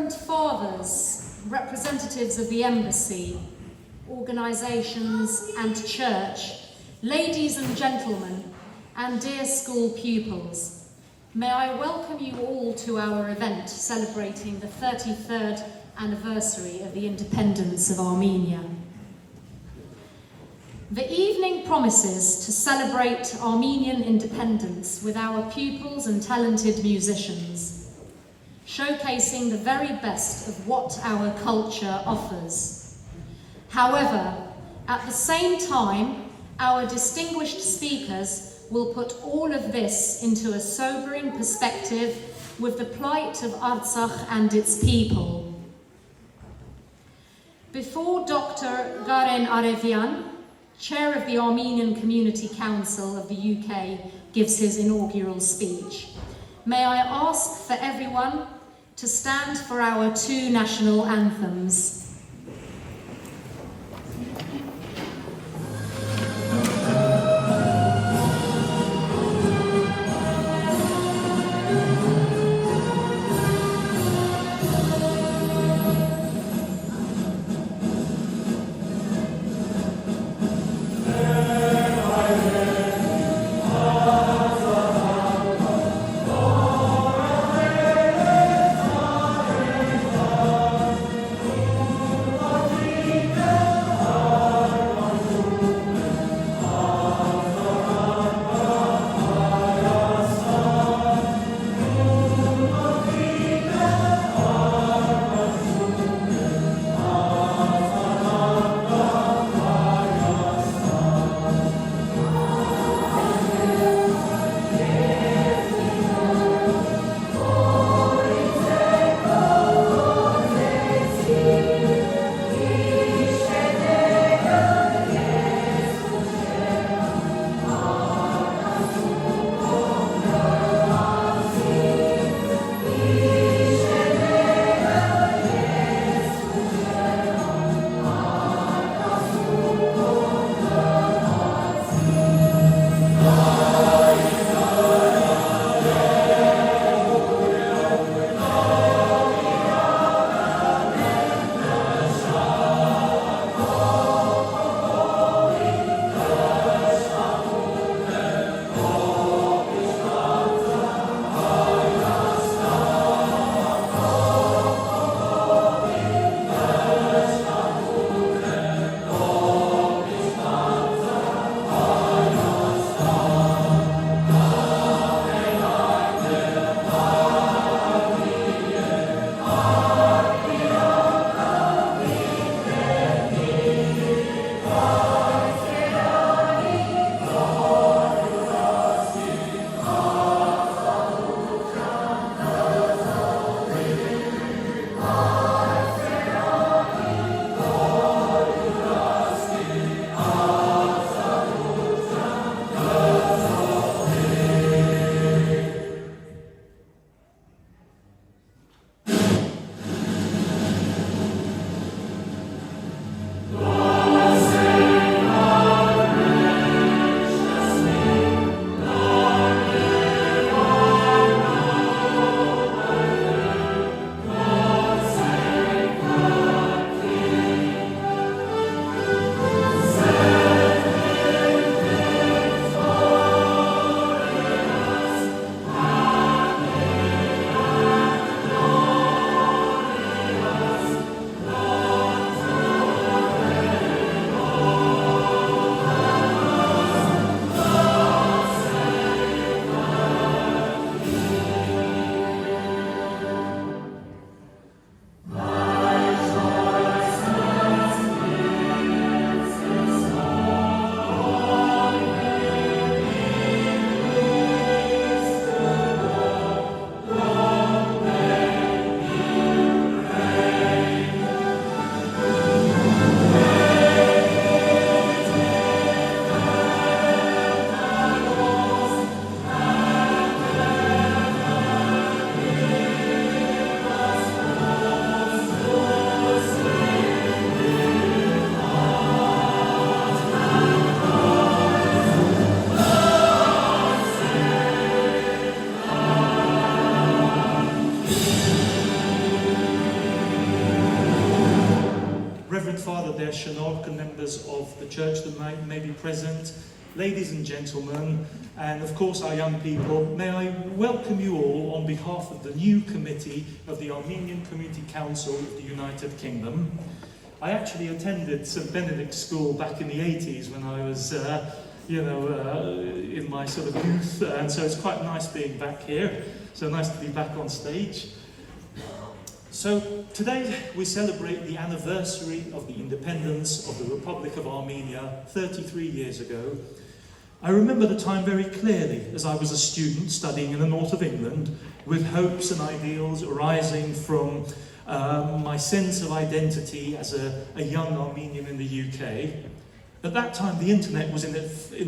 Reverend Fathers, representatives of the Embassy, organisations and church, ladies and gentlemen, and dear school pupils, may I welcome you all to our event celebrating the 33rd anniversary of the independence of Armenia. The evening promises to celebrate Armenian independence with our pupils and talented musicians, showcasing the very best of what our culture offers. However, at the same time, our distinguished speakers will put all of this into a sobering perspective with the plight of Artsakh and its people. Before Dr. Garen Arevyan, Chair of the Armenian Community Council of the UK, gives his inaugural speech, may I ask for everyone to stand for our two national anthems. Shanok and members of the church that may be present, ladies and gentlemen, and of course our young people, may I welcome you all on behalf of the new committee of the Armenian Community Council of the United Kingdom. I actually attended St Benedict's School back in the 80s when I was in my sort of youth, and so it's quite nice being back here. So nice to be back on stage. So today we celebrate the anniversary of the independence of the Republic of Armenia 33 years ago. I remember the time very clearly as I was a student studying in the north of England with hopes and ideals arising from my sense of identity as a young Armenian in the UK. At that time, the internet was in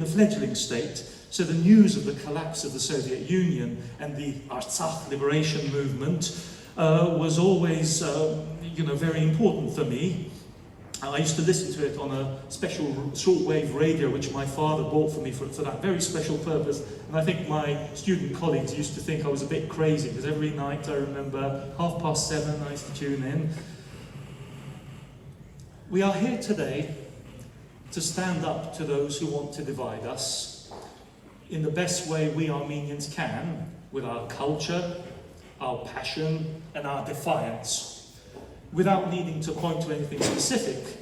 a fledgling state, so the news of the collapse of the Soviet Union and the Artsakh liberation movement was always, very important for me. I used to listen to it on a special shortwave radio which my father bought for me for that very special purpose, and I think my student colleagues used to think I was a bit crazy because every night, I remember, 7:30 I used to tune in. We are here today to stand up to those who want to divide us in the best way we Armenians can, with our culture, our passion and our defiance. Without needing to point to anything specific,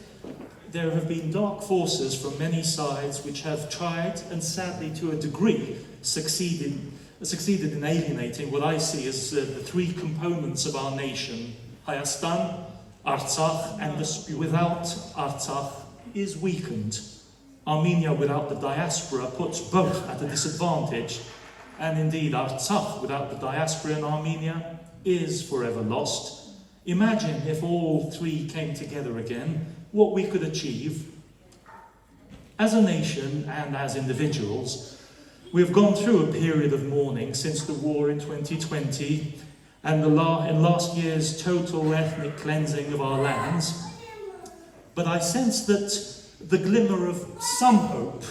there have been dark forces from many sides which have tried, and sadly to a degree, succeeded in alienating what I see as the three components of our nation: Hayastan, Artsakh, and without Artsakh is weakened. Armenia without the diaspora puts both at a disadvantage, and indeed Artsakh without the diaspora in Armenia is forever lost. Imagine if all three came together again, what we could achieve. As a nation and as individuals, we have gone through a period of mourning since the war in 2020 and in last year's total ethnic cleansing of our lands. But I sense that the glimmer of some hope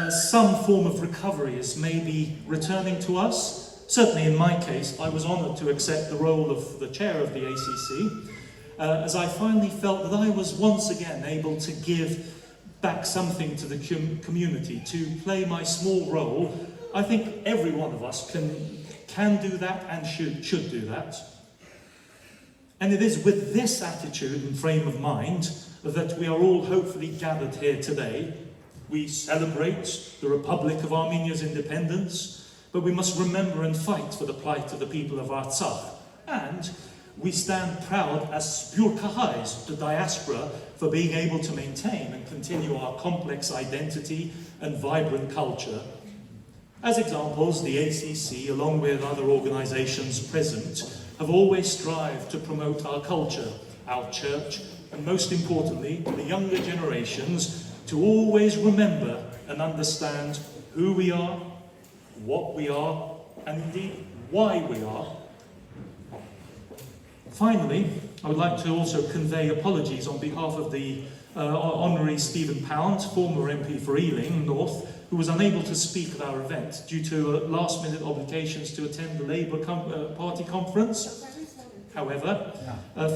some form of recovery is maybe returning to us. Certainly in my case, I was honoured to accept the role of the chair of the ACC, as I finally felt that I was once again able to give back something to the community, to play my small role. I think every one of us can do that and should do that. And it is with this attitude and frame of mind that we are all hopefully gathered here today. We celebrate the Republic of Armenia's independence, but we must remember and fight for the plight of the people of Artsakh. And we stand proud as Spurkahais, the diaspora, for being able to maintain and continue our complex identity and vibrant culture. As examples, the ACC, along with other organisations present, have always strived to promote our culture, our church, and most importantly, the younger generations, to always remember and understand who we are, what we are, and indeed why we are. Finally, I would like to also convey apologies on behalf of the Honorary Stephen Pound, former MP for Ealing North, who was unable to speak at our event due to last-minute obligations to attend the Labour Party conference. However,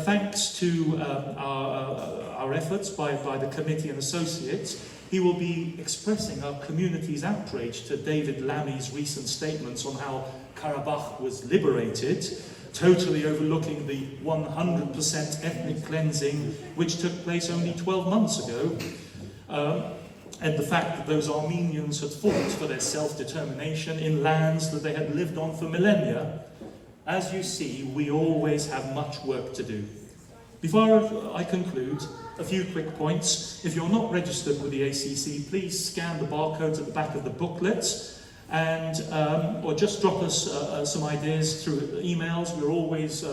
thanks to our efforts by the committee and associates, he will be expressing our community's outrage to David Lammy's recent statements on how Karabakh was liberated, totally overlooking the 100% ethnic cleansing which took place only 12 months ago, and the fact that those Armenians had fought for their self-determination in lands that they had lived on for millennia. As you see, we always have much work to do. Before I conclude, a few quick points. If you're not registered with the ACC, please scan the barcodes at the back of the booklets, and or just drop us some ideas through emails. We're always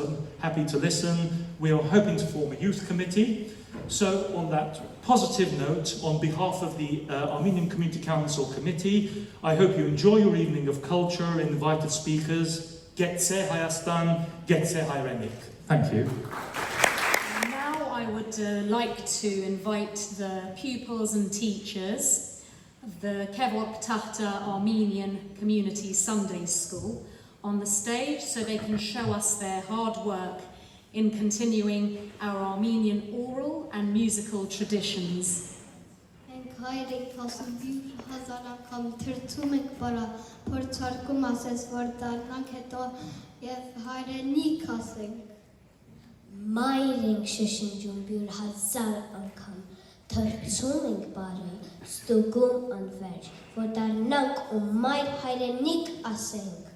happy to listen. We are hoping to form a youth committee. So on that positive note, on behalf of the Armenian Community Council Committee, I hope you enjoy your evening of culture and invited speakers. Getse Hayastan, Getse Hayrenik. Thank you. Now I would like to invite the pupils and teachers of the Kevok Tahta Armenian Community Sunday School on the stage so they can show us their hard work in continuing our Armenian oral and musical traditions. Մենք հայրիկ 12,000 անգամ թրծում ենք բարա, փորձարկում ասես, որ դառնանք հետո և հայրենիք ասենք։ Մայր ենք շշնջում բյուր 1000 անգամ, թրծում ենք բարը, ստուգում անվերջ, որ դառնանք ու մայր հայրենիք ասենք։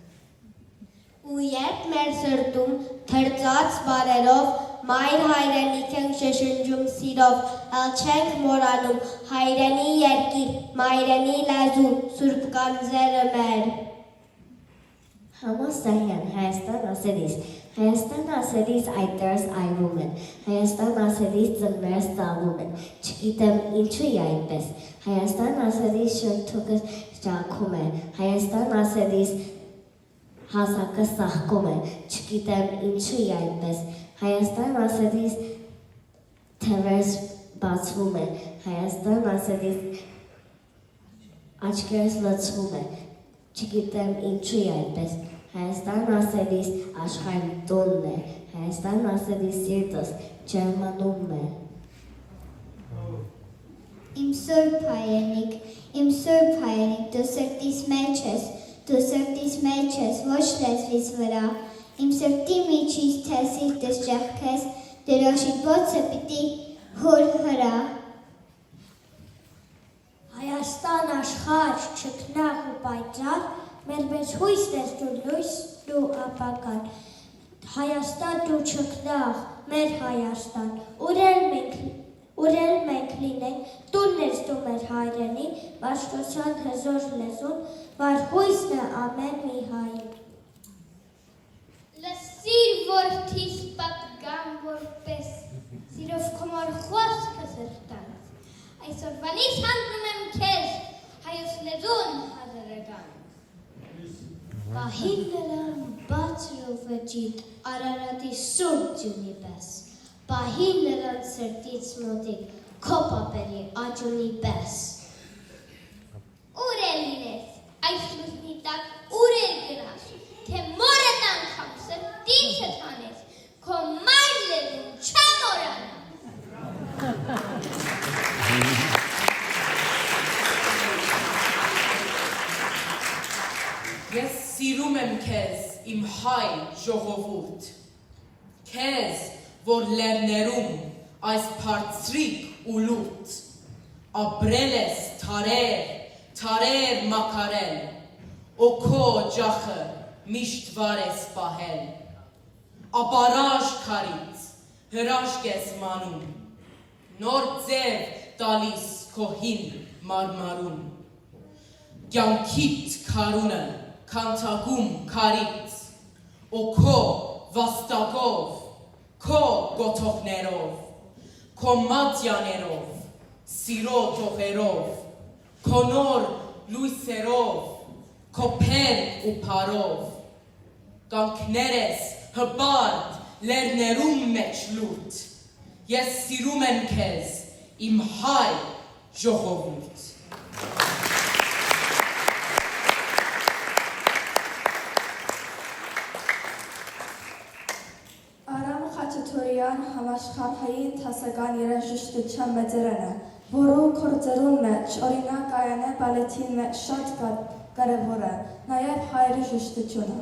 Ու երբ մեր սրտում թրծած բարերով, մայր հայրենիք ենք շշնջում սիրով, ալ չենք մորանում, հայրենի երկիր, մայրենի լեզու, սուրբ կանձերը մեր։ Համոստահյան, Հայաստան ասելիս, Հայաստան ասելիս այդտերս այվում են, Հայաստան ասելիս ծնմերս ծավում են, չգիտեմ ինչու է այդպես, Հայաստան ասելիս շրթուկս ճաքում է, Հայաստան ասելիս հասակը սաղկում է, չգիտեմ ինչու է այդպես, Հայաստան ասելիս թևերս բացվում է, Հայաստան ասելիս աչքերս լցվում է, չգիտեմ ինչու է այդպես, Հայաստան ասելիս աշխարհն տոնն է, Հայաստան ասելիս սիրտս ջերմանում է։ Իմ սուրբ հայրենիք, դու սրտիս մեջ ես, դու սրտիս մեջ ես, ոչ լեզվիս վրա, իմ սրտի միջից թե սիրտս ճեղքես, դրոշիտ ոցը պիտի հոր հրա։ Հայաստան աշխարհ չքնաղ ու պայծառ, մեր մեջ հույսն ես դու լույսն ու ապագան, Հայաստան դու չքնաղ, մեր Հայաստան, Ուրել մենք լինենք, տունն ես դու մեր հայրենի, բաշխության հզոր լեզուն, վար հույսն է ամեն մի հայի։ Լսիր որդիս պատգամ որպես, սիրով կոմար խոսքը սրտանց, այսօրվանից հանդնում եմ քեզ, հայոց լեզուն հազարական։ Պահին նրան բացր ու վճիտ, Արարատի սուրբ ձյունի պես, Պահին նրան սրտից մոտիկ, քո պապերի աճունի պես։ Ուր է լինես, այս լուսնի տակ ուր է գնաս, թե մորդ անգամ սրտիցը թանես, քո մայր լեզուն չէ մորանա։ Ես սիրում եմ քեզ, իմ հայ ժողովուրդ, քեզ, որ լեռներում այս բարձրիկ ու լուրջ, ապրել ես թարեր մաքարել, ու քո ջախը միշտ վար ես պահել, ապարաշ քարից հրաշք ես մանում, նոր ձև տալիս քո հին մարմարուն, կյանքիդ քարունը քանթակում քարից, ու քո վաստակով, քո գոթողներով, քո մատյաներով, սիրո թողերով, քո նոր լույսերով, քո փեր ու փարով, կանգներ ես հպարտ լեռներում մեջ լուրջ, ես սիրում եմ քեզ, իմ հայ ժողովուրդ։ Խաչատուրյան համաշխարհային ընթացական երաժշտության մեծերենը, որը քորձերուն մեջ օրինակ կայան է բալետին մեջ շատ կարևոր է, նաև հայերի ժշտությունը։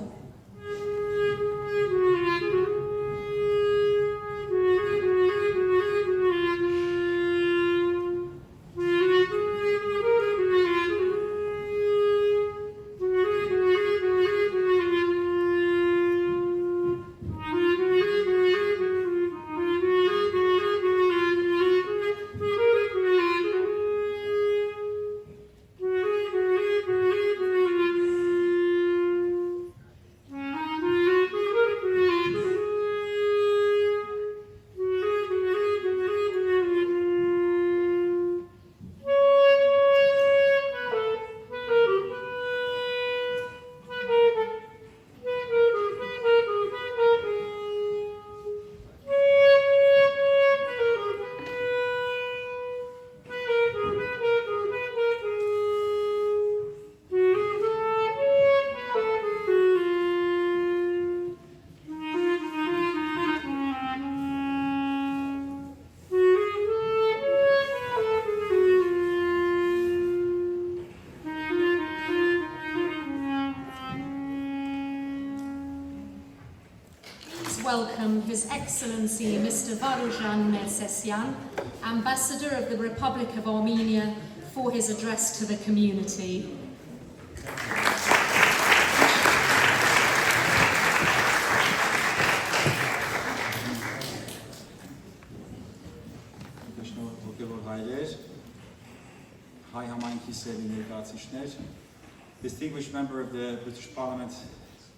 His Excellency Mr. Varujan Nersesyan, Ambassador of the Republic of Armenia, for his address to the community. Hi, distinguished member of the British Parliament,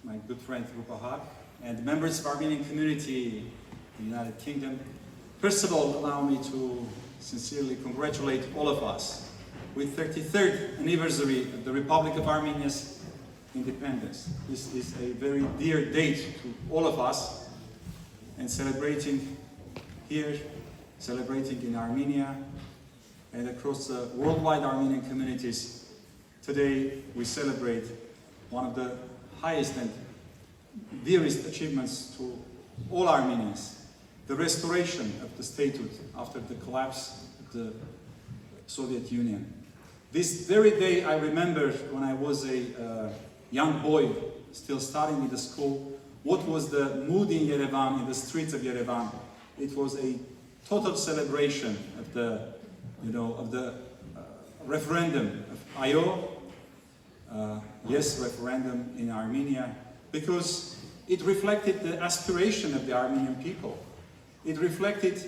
my good friend Rupa Haq, and members of the Armenian community in the United Kingdom. First of all, allow me to sincerely congratulate all of us with 33rd anniversary of the Republic of Armenia's independence. This is a very dear date to all of us, and celebrating here, celebrating in Armenia, and across the worldwide Armenian communities. Today we celebrate one of the highest and dearest achievements to all Armenians, the restoration of the statehood after the collapse of the Soviet Union. This very day I remember when I was a young boy, still studying in the school, what was the mood in Yerevan, in the streets of Yerevan. It was a total celebration of the referendum of IO, yes referendum in Armenia, because it reflected the aspiration of the Armenian people. It reflected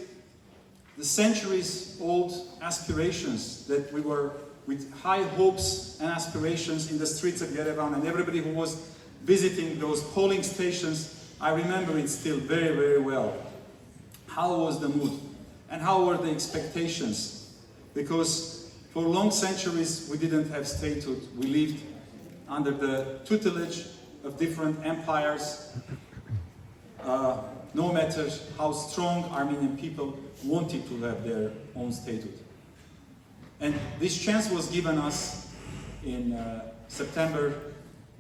the centuries-old aspirations that we were with high hopes and aspirations in the streets of Yerevan, and everybody who was visiting those polling stations, I remember it still very, very well. How was the mood? And how were the expectations? Because for long centuries we didn't have statehood. We lived under the tutelage of different empires, no matter how strong Armenian people wanted to have their own statehood. And this chance was given us in September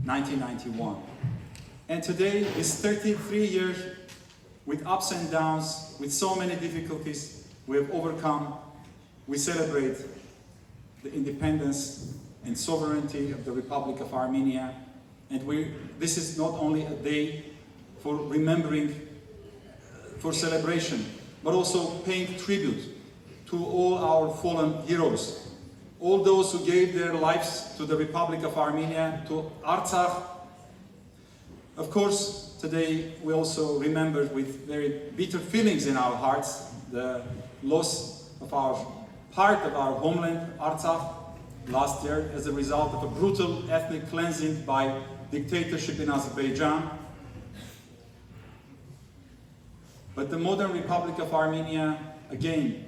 1991. And today is 33 years with ups and downs, with so many difficulties we have overcome. We celebrate the independence and sovereignty of the Republic of Armenia. And this is not only a day for remembering, for celebration, but also paying tribute to all our fallen heroes, all those who gave their lives to the Republic of Armenia, to Artsakh. Of course, today we also remember with very bitter feelings in our hearts the loss of part of our homeland, Artsakh, last year as a result of a brutal ethnic cleansing by dictatorship in Azerbaijan. But the modern Republic of Armenia, again,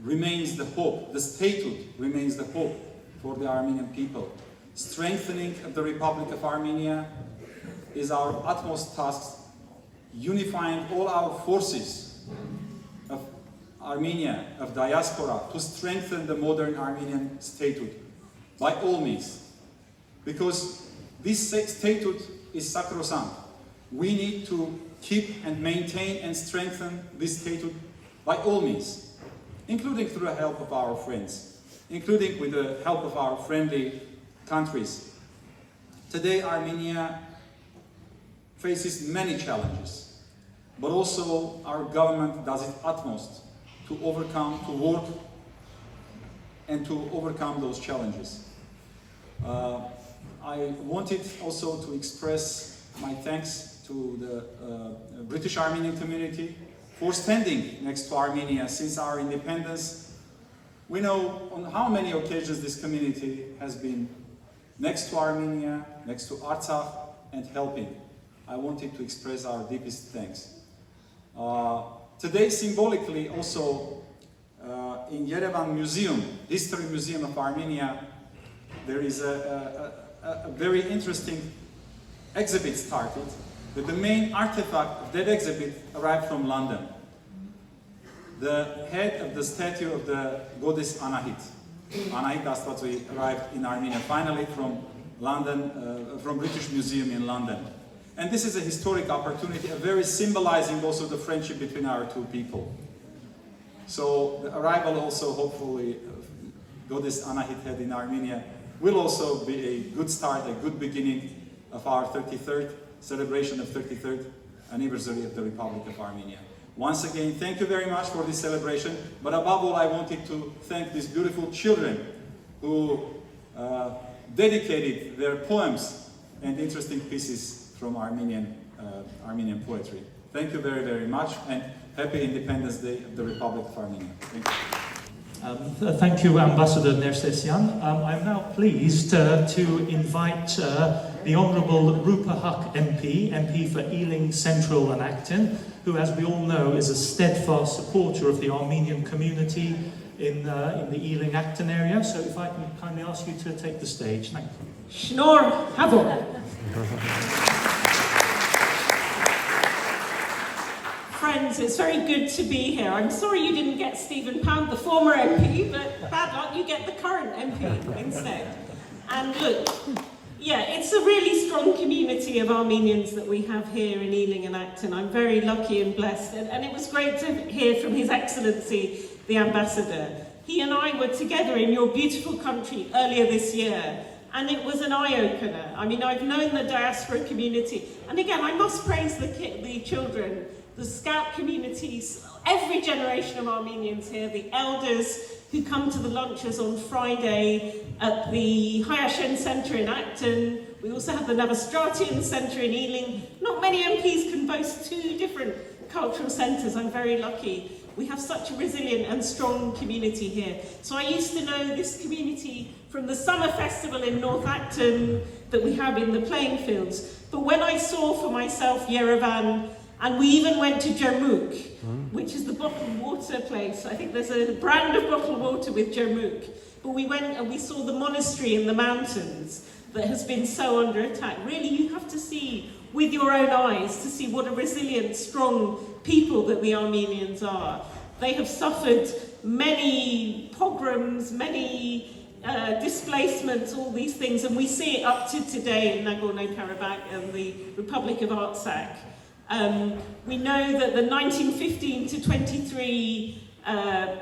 remains the hope. The statehood remains the hope for the Armenian people. Strengthening of the Republic of Armenia is our utmost task, unifying all our forces of Armenia, of diaspora, to strengthen the modern Armenian statehood, by all means. Because this statehood is sacrosanct. We need to keep and maintain and strengthen this statehood by all means, including through the help of our friends, including with the help of our friendly countries. Today, Armenia faces many challenges, but also our government does its utmost to overcome, to work, and to overcome those challenges. I wanted also to express my thanks to the British Armenian community for standing next to Armenia since our independence. We know on how many occasions this community has been next to Armenia, next to Artsakh, and helping. I wanted to express our deepest thanks. Today, symbolically, also in Yerevan Museum, History Museum of Armenia, there is a very interesting exhibit started, but the main artifact of that exhibit arrived from London. The head of the statue of the goddess Anahit. Anahit, that's what we arrived in Armenia, finally from London, from British Museum in London. And this is a historic opportunity, a very symbolizing also the friendship between our two people. So the arrival also, hopefully, of goddess Anahit head in Armenia will also be a good start, a good beginning of our 33rd celebration of 33rd anniversary of the Republic of Armenia. Once again, thank you very much for this celebration, but above all, I wanted to thank these beautiful children who dedicated their poems and interesting pieces from Armenian poetry. Thank you very, very much, and happy Independence Day of the Republic of Armenia. Thank you. Thank you, Ambassador Nersesyan. I'm now pleased to invite the Honourable Rupa Haq MP for Ealing Central and Acton, who, as we all know, is a steadfast supporter of the Armenian community in the Ealing-Acton area. So if I can kindly ask you to take the stage. Thank you. Shnor Havo. Friends, it's very good to be here. I'm sorry you didn't get Stephen Pound, the former MP, but bad luck, you get the current MP instead. And look, yeah, it's a really strong community of Armenians that we have here in Ealing and Acton. I'm very lucky and blessed, and it was great to hear from His Excellency, the Ambassador. He and I were together in your beautiful country earlier this year, and it was an eye-opener. I mean, I've known the diaspora community, and again, I must praise the children, the Scout communities, every generation of Armenians here, the elders who come to the lunches on Friday at the Hayashen Centre in Acton. We also have the Navastratian Centre in Ealing. Not many MPs can boast two different cultural centres. I'm very lucky. We have such a resilient and strong community here. So I used to know this community from the summer festival in North Acton that we have in the playing fields. But when I saw for myself Yerevan, and we even went to Jermuk, which is the bottled water place. I think there's a brand of bottled water with Jermuk. But we went and we saw the monastery in the mountains that has been so under attack. Really, you have to see with your own eyes to see what a resilient, strong people that the Armenians are. They have suffered many pogroms, many displacements, all these things, and we see it up to today in Nagorno-Karabakh and the Republic of Artsakh. We know that the 1915 to 23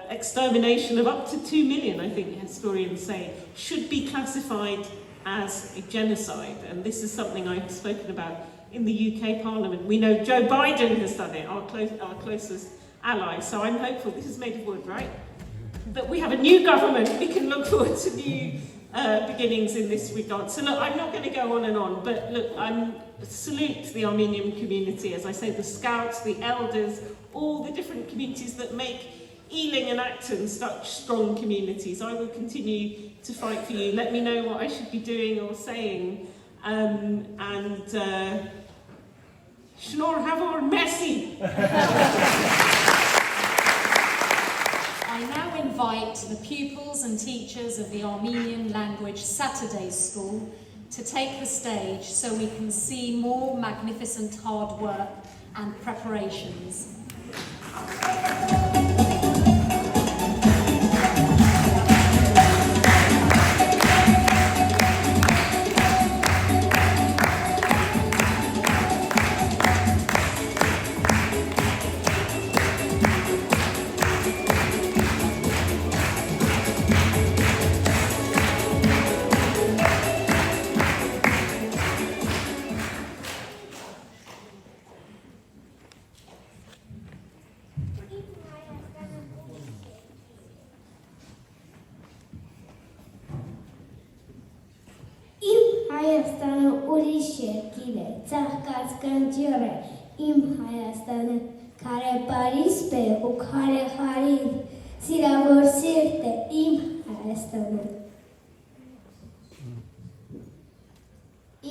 extermination of up to 2 million, I think historians say, should be classified as a genocide. And this is something I've spoken about in the UK Parliament. We know Joe Biden has done it, our closest ally. So I'm hopeful, this is made of wood, right? That we have a new government, we can look forward to new beginnings in this regard. So look, I'm not going to go on and on, but look, I salute the Armenian community, as I say, the Scouts, the elders, all the different communities that make Ealing and Acton such strong communities. I will continue to fight for you. Let me know what I should be doing or saying. Shnor Havor Messi! I now invite the pupils and teachers of the Armenian Language Saturday School to take the stage so we can see more magnificent hard work and preparations. Հայաստանը ուրիշ երկիր է, ծաղկած կնճիռ է, իմ Հայաստանը քարե Պարիսպ է ու քարե Խարիվ, սիրավոր սիրտ է իմ Հայաստանը։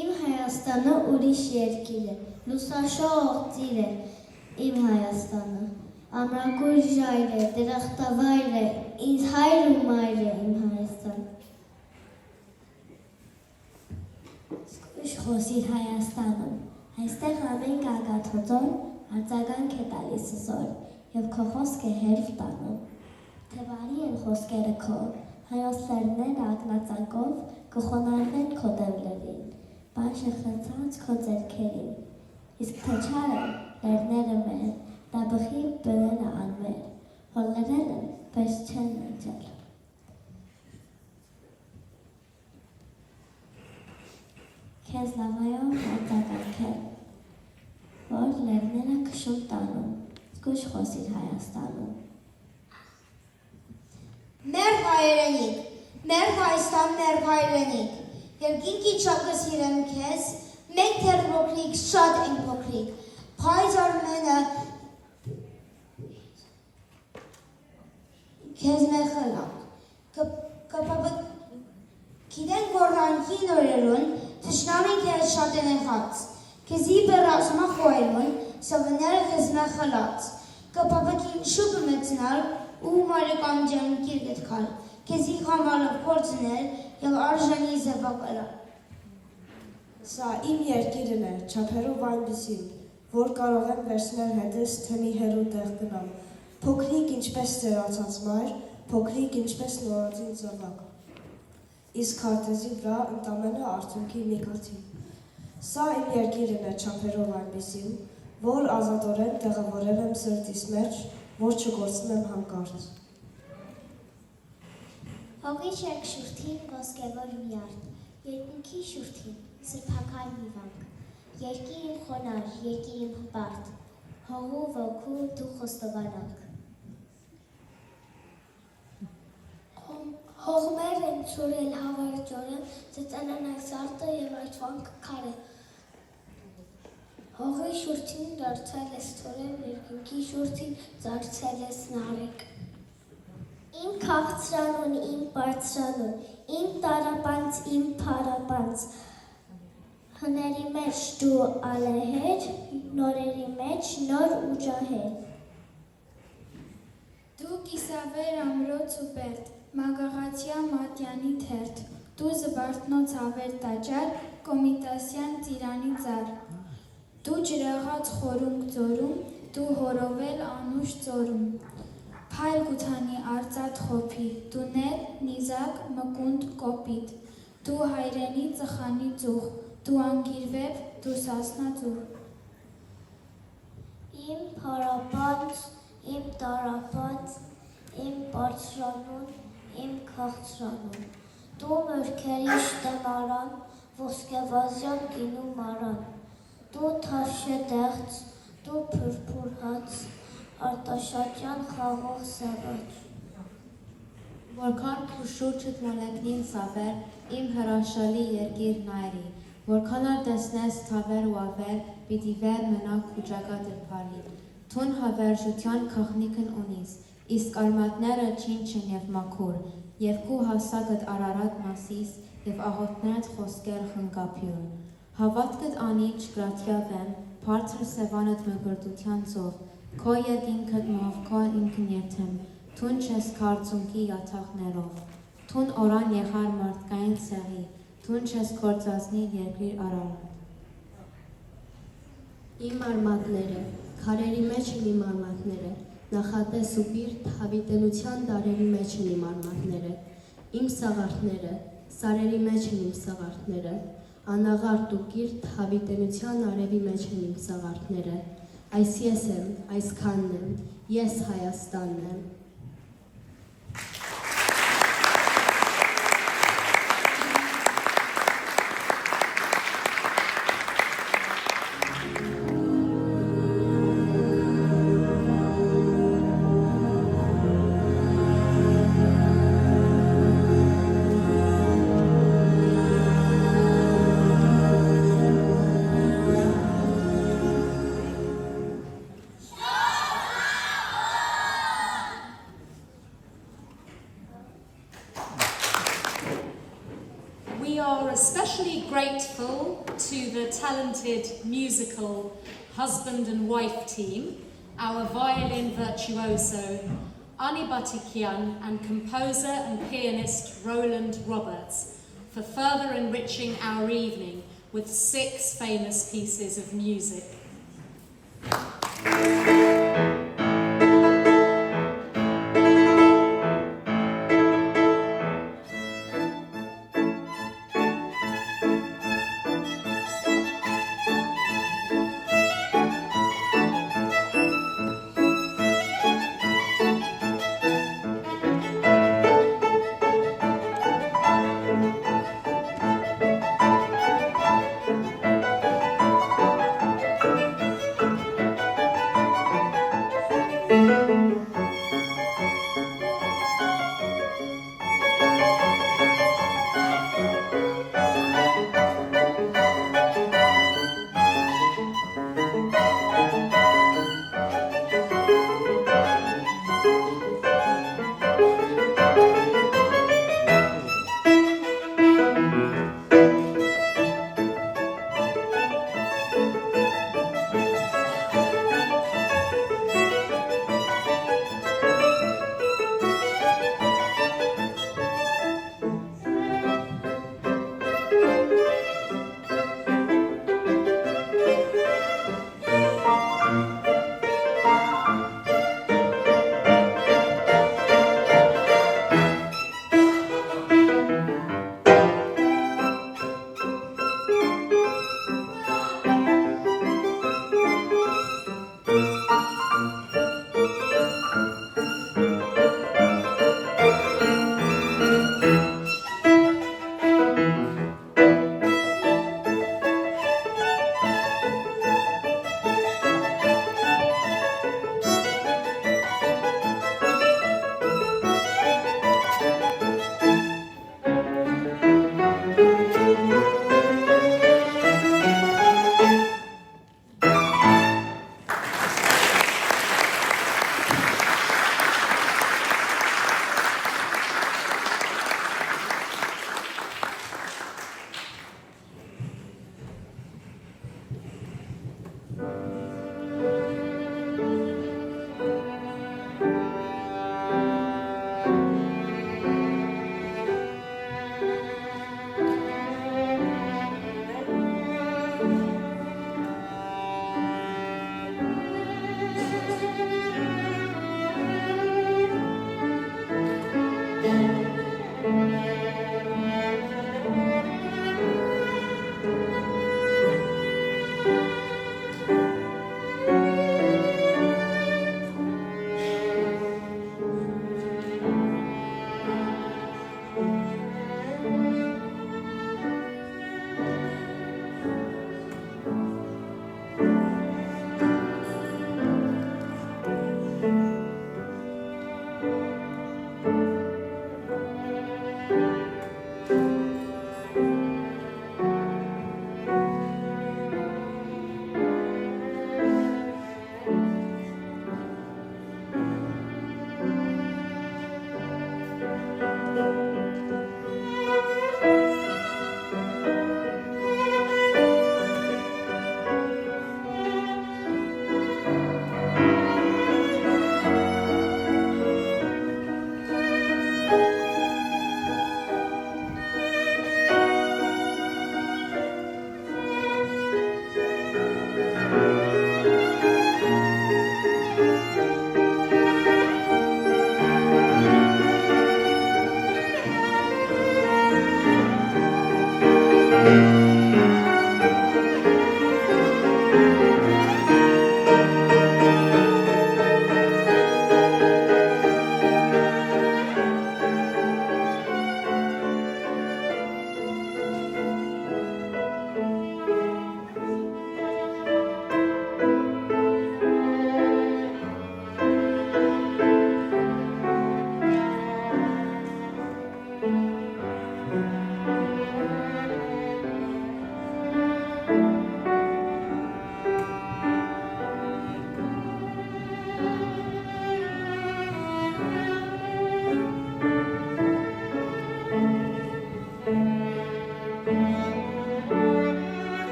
Իմ Հայաստանը ուրիշ երկիր է, լուսաշող ծիր է իմ Հայաստանը, ամրագույն ժայր է, դրախտավայր է, ինձ հայր ու մայր է իմ Հայաստանը։ Խոսիր Հայաստանում, այստեղ ամեն գագաթոծոր արձագանք է տալիս զոր և քո խոսք է հերվ տանում։ Թվարի են խոսքերը քո, հայոց լերները ակնածակով կխոնարհվեն քո դեմներին, բան շխրցած քո ձեռքերին, իսկ թե չար են լերները մեր, դա բխի բերելը անմեր, որ լերել են, բայց չեն նջել։ Քեզ լավայով արձագանքել։ որ լեռները քշում տանում, զգույշ խոսիր Հայաստանում։ Մեր հայրենիք, մեր Հայաստան, մեր հայրենիք, երկինքի չակս իրեմ քեզ, մենք դեռ փոքրիկ, շատ ենք փոքրիկ, փայծ Արմենը քեզ մեխլակ, գիտենք, որ հանքին օրերուն, թշնամին քեզ շատ են եղած, քեզի բեռասմա խոյելուն, սավները քեզ մեխլած, կպապակին շուկը մեծնալ, ու մարեկան ջանքիր գտքալ, քեզի համալով կործնել և արժանի զևակալալ։ Սա իմ երկիրն է, չափերով այնպիսին, որ կարող եմ վերցնել հետս, թե մի հեռու տեղ գնամ, փոքրիկ ինչպես ծերացած մայր, փոքրիկ ինչպես նորածին զավակ, իսկ քարտեզի վրա ընդամենը արցունքի մի կաթի։ Սա իմ երկիրն է, չափերով այնպիսին, որ ազատորեն տեղավորել եմ սրտիս մեջ, որ չգործնեմ հանկարծ։ Հողի շերքշուրթին ոսկևոր միարդ, երկնքի շուրթին սրբակալ հիվանք, երկիր իմ խոնար, երկիր իմ հպարտ, հողու ոգու դու խոստովանանք։ Հողմեր են ծուրել հավարջորը, ծծանան այս արտը և այդ վանքը քարը։ Հողի շուրթին դարձել ես թորեմ, երկնքի շուրթին ծարձել ես նարեկ։ Իմ քաղցրանուն, իմ բարձրանուն, իմ տարապանց, իմ փարապանց, հների մեջ դու ալեհեր, նորերի մեջ նոր ու ջահեր։ Դու կիսավեր ամրոց ու պերտ, մագաղացյա մատյանի թերթ, դու զբարտնոց ավեր տաճար, կոմիտասյան ծիրանի ծար, դու ջրաղած խորունգ ծորում, դու հորովել անուշ ծորում, փայլ գութանի արծաթ խոփի, դու ներ, նիզակ, մկունդ, կոպիտ, դու հայրենի ծխանի ծուխ, դու անգիրվև, դու սասնա ծուխ։ Իմ փարապանց, իմ տարապանց, իմ բարձրանուն, իմ քաղցրանուն, դու մրգերի շտեմարան, ոսկեվազյան գինու մարան, դու թավշե դեղց, դու փրփուր հաց, արտաշատյան խաղող սավաճ։ Որքան քու շուրջդ մոլեքնին սավեր, իմ հրաշալի երկիր նայրի, որքան ար տեսնես թավեր ու ավեր, պիտի վեր մնա քուջակա դրպարի, թուն հավերժության քախնիկն ունիս, իսկ արմատները չինչն և մաքուր, և քու հասակդ արարատ մասիս, և աղոտներդ խոսկեր խնկապյուր, հավատքդ անի չկրատվյավեն, բարձր սևանդ մգրտության ծով, քո երկինքդ մովքո ինքն եթեմ, թուն չես քարծունքի յաթախներով, թուն օրան եղար մարդկային սեղի, թուն չես կործածնի երկրիր արարատ։ Իմ արմատները, քարերի մեջ են իմ արմատները, նախատես ու բիրտ հավիտենության դարերի մեջ են իմ արմատները, իմ սաղարթները, սարերի մեջ են իմ սաղարթները, անաղարտ ու կիրտ հավիտենության արևի մեջ են իմ սաղարթները, այս ես եմ, այսքանն եմ, ես Հայաստանն եմ։ We are especially grateful to the talented musical husband and wife team, our violin virtuoso Ani Batikian and composer and pianist Roland Roberts, for further enriching our evening with 6 famous pieces of music.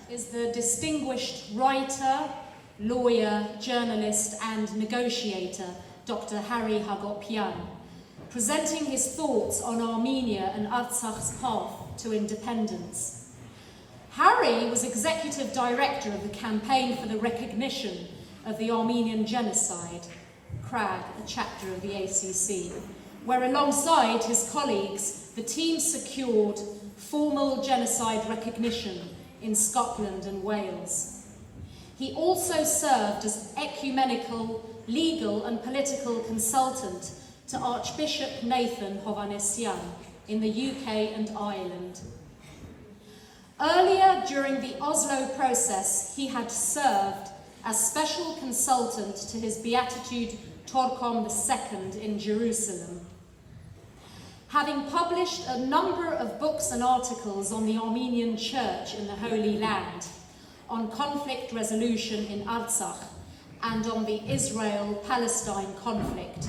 is the distinguished writer, lawyer, journalist, and negotiator, Dr. Harry Hagopian, presenting his thoughts on Armenia and Artsak's path to independence. Harry was executive director of the campaign for the recognition of the Armenian genocide, CRAG, a chapter of the ACC, where alongside his colleagues, the team secured formal genocide recognition in Scotland and Wales. He also served as ecumenical, legal and political consultant to Archbishop Nathan Hovhannisyan in the UK and Ireland. Earlier during the Oslo process, he had served as special consultant to his Beatitude Torkom II in Jerusalem. Having published a number of books and articles on the Armenian Church in the Holy Land, on conflict resolution in Artsakh, and on the Israel-Palestine conflict,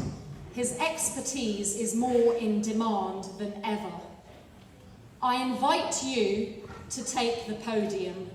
his expertise is more in demand than ever. I invite you to take the podium.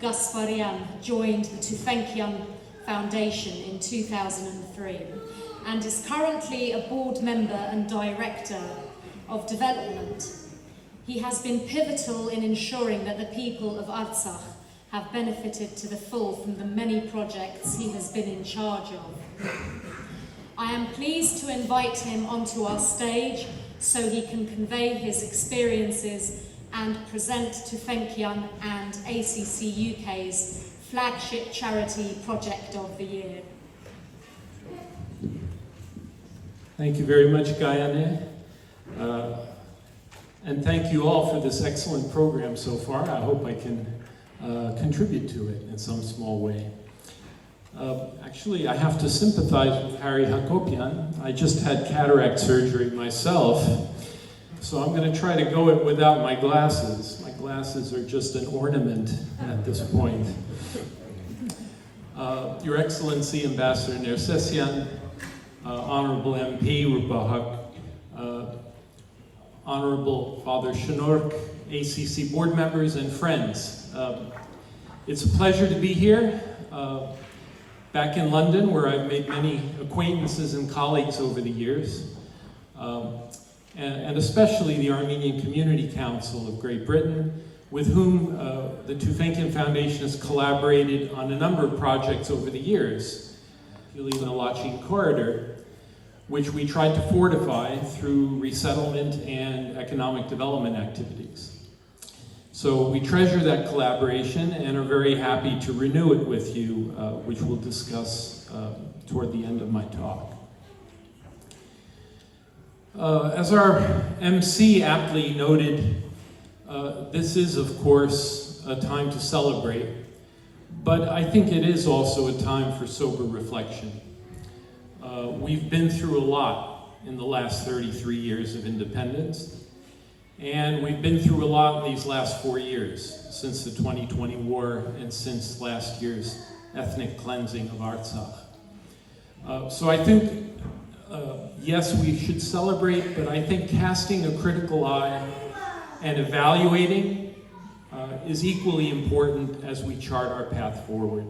Gasparian joined the Tufenkian Foundation in 2003 and is currently a board member and director of development. He has been pivotal in ensuring that the people of Artsakh have benefited to the full from the many projects he has been in charge of. I am pleased to invite him onto our stage so he can convey his experiences and present Tufenkian and ACC UK's flagship charity project of the year. Thank you very much, Gayane. And thank you all for this excellent program so far. I hope I can contribute to it in some small way. Actually, I have to sympathize with Harry Hakopian. I just had cataract surgery myself, so I'm going to try to go it without my glasses. My glasses are just an ornament at this point. Your Excellency, Ambassador Nersessian, Honorable MP Rubahak, Honorable Father Shanurk, ACC board members and friends. It's a pleasure to be here, back in London, where I've made many acquaintances and colleagues over the years, and especially the Armenian Community Council of Great Britain, with whom the Tufenkian Foundation has collaborated on a number of projects over the years, including the Lachin Corridor, which we tried to fortify through resettlement and economic development activities. So we treasure that collaboration and are very happy to renew it with you, which we'll discuss toward the end of my talk. As our MC aptly noted, this is, of course, a time to celebrate, but I think it is also a time for sober reflection. We've been through a lot in the last 33 years of independence, and we've been through a lot in these last 4 years, since the 2020 war and since last year's ethnic cleansing of Artsakh. So I think, yes, we should celebrate, but I think casting a critical eye and evaluating is equally important as we chart our path forward.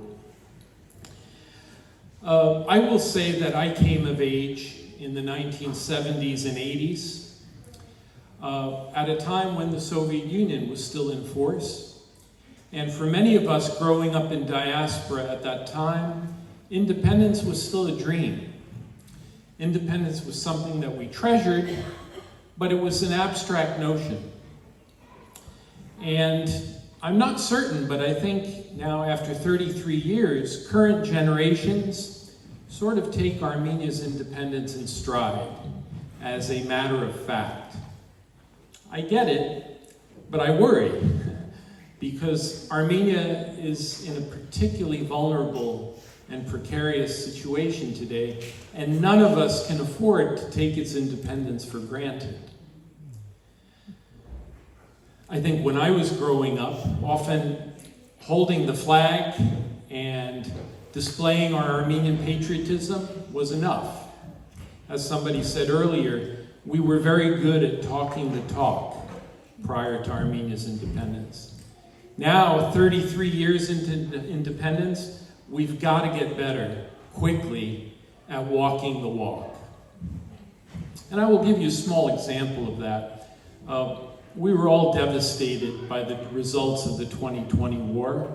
I will say that I came of age in the 1970s and 80s at a time when the Soviet Union was still in force. And for many of us growing up in diaspora at that time, independence was still a dream. Independence was something that we treasured, but it was an abstract notion. And I'm not certain, but I think now after 33 years, current generations sort of take Armenia's independence in stride as a matter of fact. I get it, but I worry because Armenia is in a particularly vulnerable and precarious situation today, and none of us can afford to take its independence for granted. I think when I was growing up, often holding the flag and displaying our Armenian patriotism was enough. As somebody said earlier, we were very good at talking the talk prior to Armenia's independence. Now, 33 years into independence, we've got to get better quickly at walking the walk. And I will give you a small example of that. We were all devastated by the results of the 2020 war.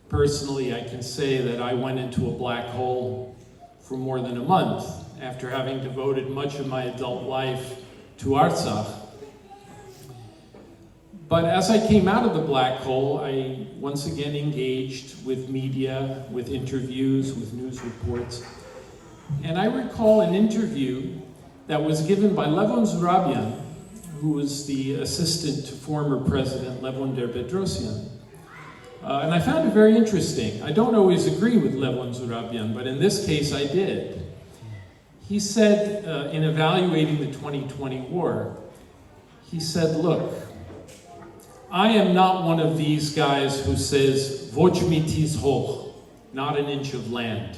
Personally, I can say that I went into a black hole for more than a month after having devoted much of my adult life to Artsakh. But as I came out of the black hole, I once again engaged with media, with interviews, with news reports. And I recall an interview that was given by Levon Zurabian, who was the assistant to former President Levon Bedrosian. And I found it very interesting. I don't always agree with Levon Zurabian, but in this case I did. He said, in evaluating the 2020 war, he said, look, I am not one of these guys who says, Voch mitis hoch, not an inch of land.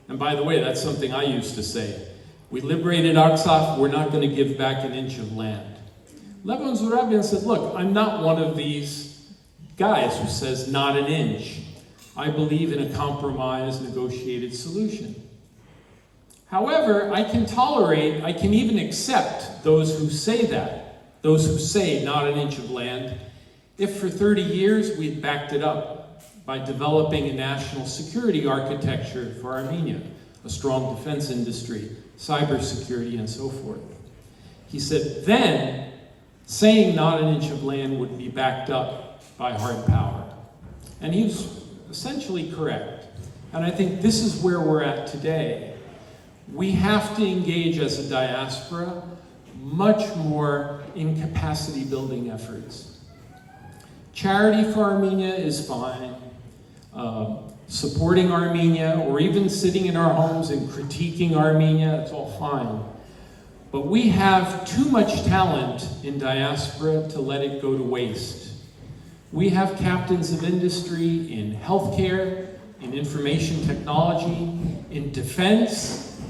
And by the way, that's something I used to say. We liberated Artsakh, we're not going to give back an inch of land. Levon Zurabian said, look, I'm not one of these guys who says not an inch. I believe in a compromise, negotiated solution. However, I can even accept those who say that, those who say not an inch of land, if for 30 years we'd backed it up by developing a national security architecture for Armenia, a strong defense industry, cybersecurity, and so forth. He said, then saying not an inch of land would be backed up by hard power. And he was essentially correct. And I think this is where we're at today. We have to engage as a diaspora much more in capacity building efforts. Charity for Armenia is fine. Supporting Armenia, or even sitting in our homes and critiquing Armenia, it's all fine. But we have too much talent in diaspora to let it go to waste. We have captains of industry in healthcare, in information technology, in defense,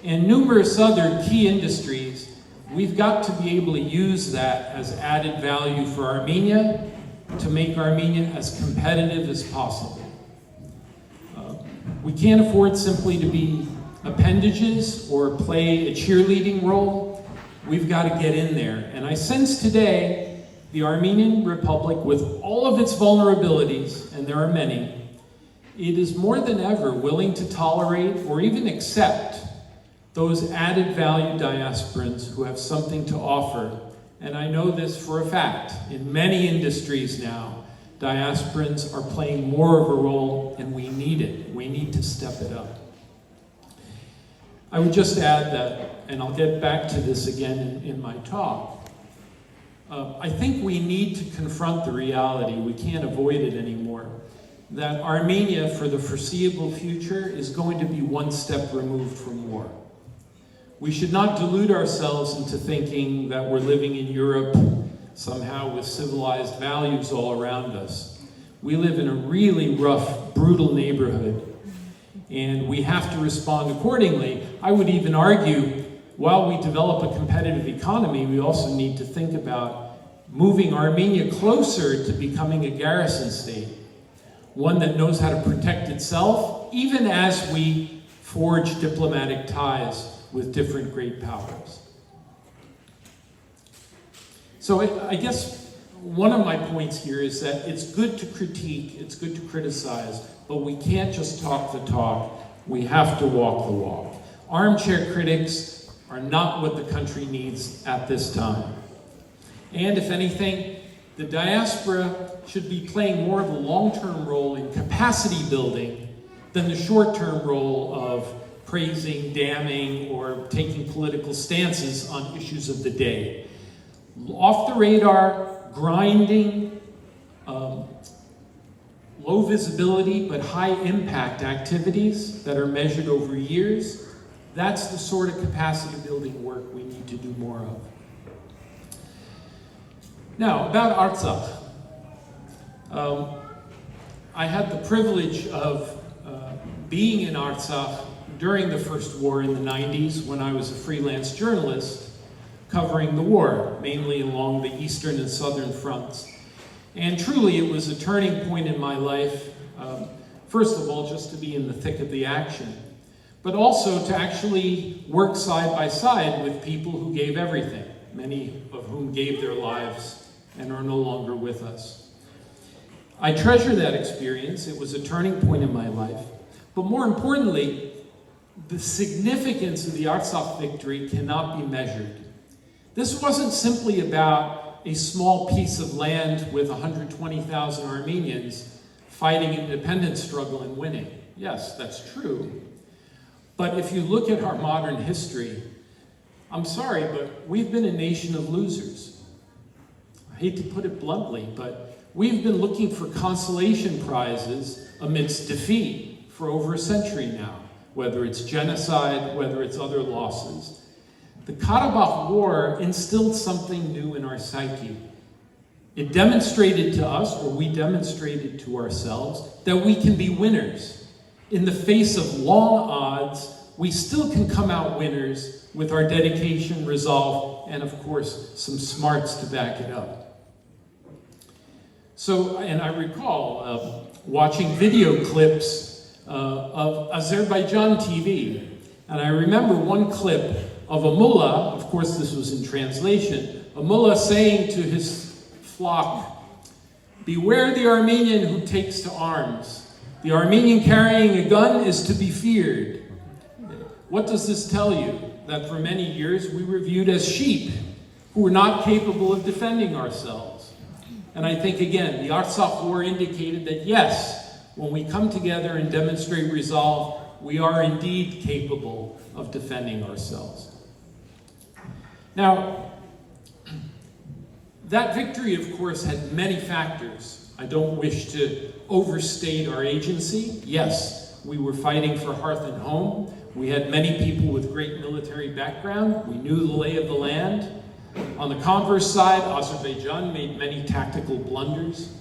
and numerous other key industries. We've got to be able to use that as added value for Armenia to make Armenia as competitive as possible. We can't afford simply to be appendages or play a cheerleading role. We've got to get in there. And I sense today the Armenian Republic, with all of its vulnerabilities, and there are many, it is more than ever willing to tolerate or even accept those added value diasporans who have something to offer. And I know this for a fact. In many industries now, diasporans are playing more of a role, and we need it. We need to step it up. I would just add that, and I'll get back to this again in my talk, I think we need to confront the reality, we can't avoid it anymore, that Armenia, for the foreseeable future, is going to be one step removed from war. We should not delude ourselves into thinking that we're living in Europe somehow with civilized values all around us. We live in a really rough, brutal neighborhood, and we have to respond accordingly. I would even argue, while we develop a competitive economy, we also need to think about moving Armenia closer to becoming a garrison state, one that knows how to protect itself, even as we forge diplomatic ties with different great powers. So I guess one of my points here is that it's good to critique, it's good to criticize, but we can't just talk the talk, we have to walk the walk. Armchair critics are not what the country needs at this time. And if anything, the diaspora should be playing more of a long-term role in capacity building than the short-term role of praising, damning, or taking political stances on issues of the day. Off the radar, grinding, low visibility but high impact activities that are measured over years, that's the sort of capacity building work we need to do more of. Now, about Artsakh. I had the privilege of being in Artsakh during the first war in the 90s when I was a freelance journalist covering the war, mainly along the eastern and southern fronts. And truly, it was a turning point in my life, first of all, just to be in the thick of the action, but also to actually work side by side with people who gave everything, many of whom gave their lives and are no longer with us. I treasure that experience. It was a turning point in my life. But more importantly, the significance of the Artsakh victory cannot be measured. This wasn't simply about a small piece of land with 120,000 Armenians fighting an independence struggle and winning. Yes, that's true. But if you look at our modern history, I'm sorry, but we've been a nation of losers. I hate to put it bluntly, but we've been looking for consolation prizes amidst defeat for over a century now, whether it's genocide, whether it's other losses. The Karabakh War instilled something new in our psyche. It demonstrated to us, or we demonstrated to ourselves, that we can be winners. In the face of long odds, we still can come out winners with our dedication, resolve, and of course, some smarts to back it up. So, and I recall watching video clips of Azerbaijan TV, and I remember one clip of a mullah, of course this was in translation, a mullah saying to his flock, "Beware the Armenian who takes to arms. The Armenian carrying a gun is to be feared." What does this tell you? That for many years we were viewed as sheep who were not capable of defending ourselves. And I think again, the Artsakh War indicated that yes, when we come together and demonstrate resolve, we are indeed capable of defending ourselves. Now, That victory, of course, had many factors. I don't wish to overstate our agency. Yes, we were fighting for hearth and home. We had many people with great military background. We knew the lay of the land. On the converse side, Azerbaijan made many tactical blunders.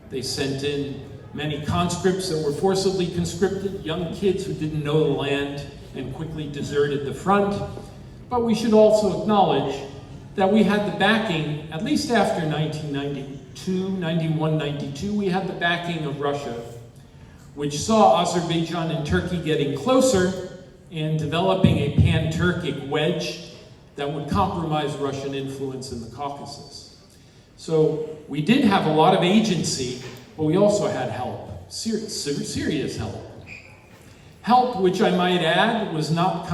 They sent in many conscripts that were forcibly conscripted, young kids who didn't know the land and quickly deserted the front. But we should also acknowledge that we had the backing, at least after 1992, 91, 92, we had the backing of Russia, which saw Azerbaijan and Turkey getting closer and developing a pan-Turkic wedge that would compromise Russian influence in the Caucasus. So we did have a lot of agency, but we also had help, serious help. Help, which I might add, was not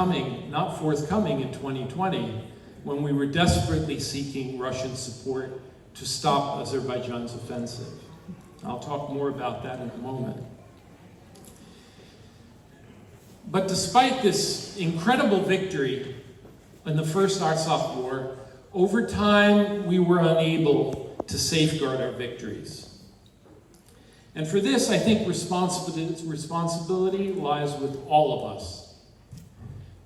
forthcoming in 2020, when we were desperately seeking Russian support to stop Azerbaijan's offensive. I'll talk more about that in a moment. But despite this incredible victory in the First Artsakh War, over time we were unable to safeguard our victories. And for this, I think responsibility lies with all of us.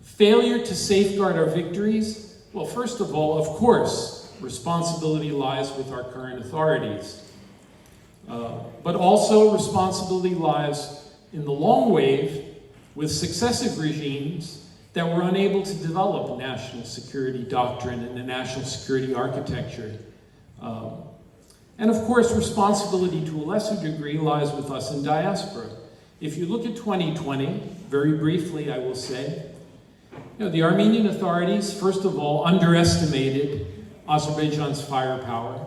Failure to safeguard our victories, well, first of all, of course, responsibility lies with our current authorities. But also responsibility lies in the long wave with successive regimes that were unable to develop a national security doctrine and a national security architecture. And of course, responsibility to a lesser degree lies with us in diaspora. If you look at 2020, very briefly I will say, the Armenian authorities, first of all, underestimated Azerbaijan's firepower.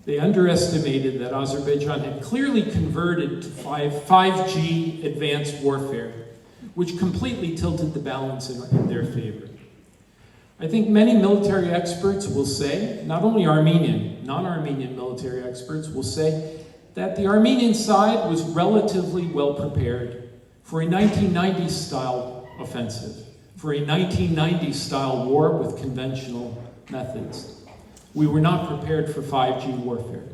They underestimated that Azerbaijan had clearly converted to 5G advanced warfare, which completely tilted the balance in their favor. I think many military experts will say, not only Armenian, non-Armenian military experts will say, that the Armenian side was relatively well prepared for a 1990s style offensive, for a 1990s style war with conventional methods. We were not prepared for 5G warfare.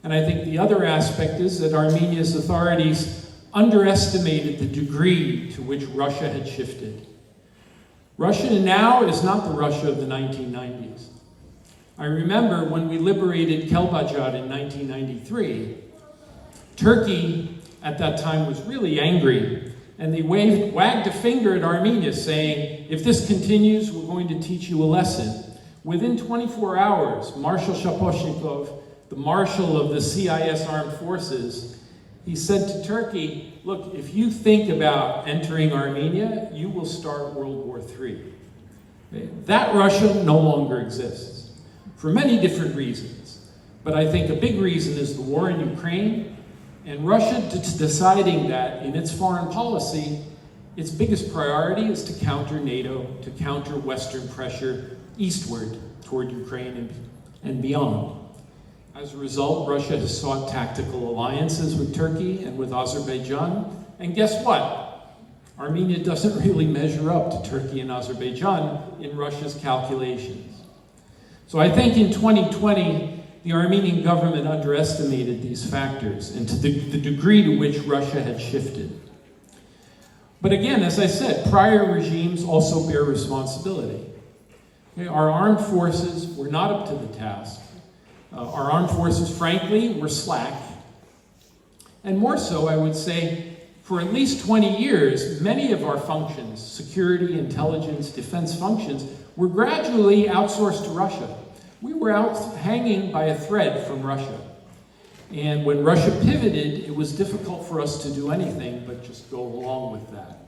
And I think the other aspect is that Armenia's authorities underestimated the degree to which Russia had shifted. Russia now is not the Russia of the 1990s. I remember when we liberated Kelbajad in 1993, Turkey at that time was really angry, and they wagged a finger at Armenia saying, if this continues, we're going to teach you a lesson. Within 24 hours, Marshal Shaposhnikov, the marshal of the CIS armed forces, he said to Turkey, look, if you think about entering Armenia, you will start World War III. Okay? That Russia no longer exists for many different reasons. But I think a big reason is the war in Ukraine, and Russia deciding that in its foreign policy, its biggest priority is to counter NATO, to counter Western pressure eastward toward Ukraine and beyond. As a result, Russia has sought tactical alliances with Turkey and with Azerbaijan. And guess what? Armenia doesn't really measure up to Turkey and Azerbaijan in Russia's calculations. So I think in 2020, the Armenian government underestimated these factors and to the degree to which Russia had shifted. But again, as I said, prior regimes also bear responsibility. Okay, our armed forces were not up to the task. Our armed forces, frankly, were slack. And more so, I would say, for at least 20 years, many of our functions, security, intelligence, defense functions, were gradually outsourced to Russia. We were out hanging by a thread from Russia. And when Russia pivoted, it was difficult for us to do anything but just go along with that.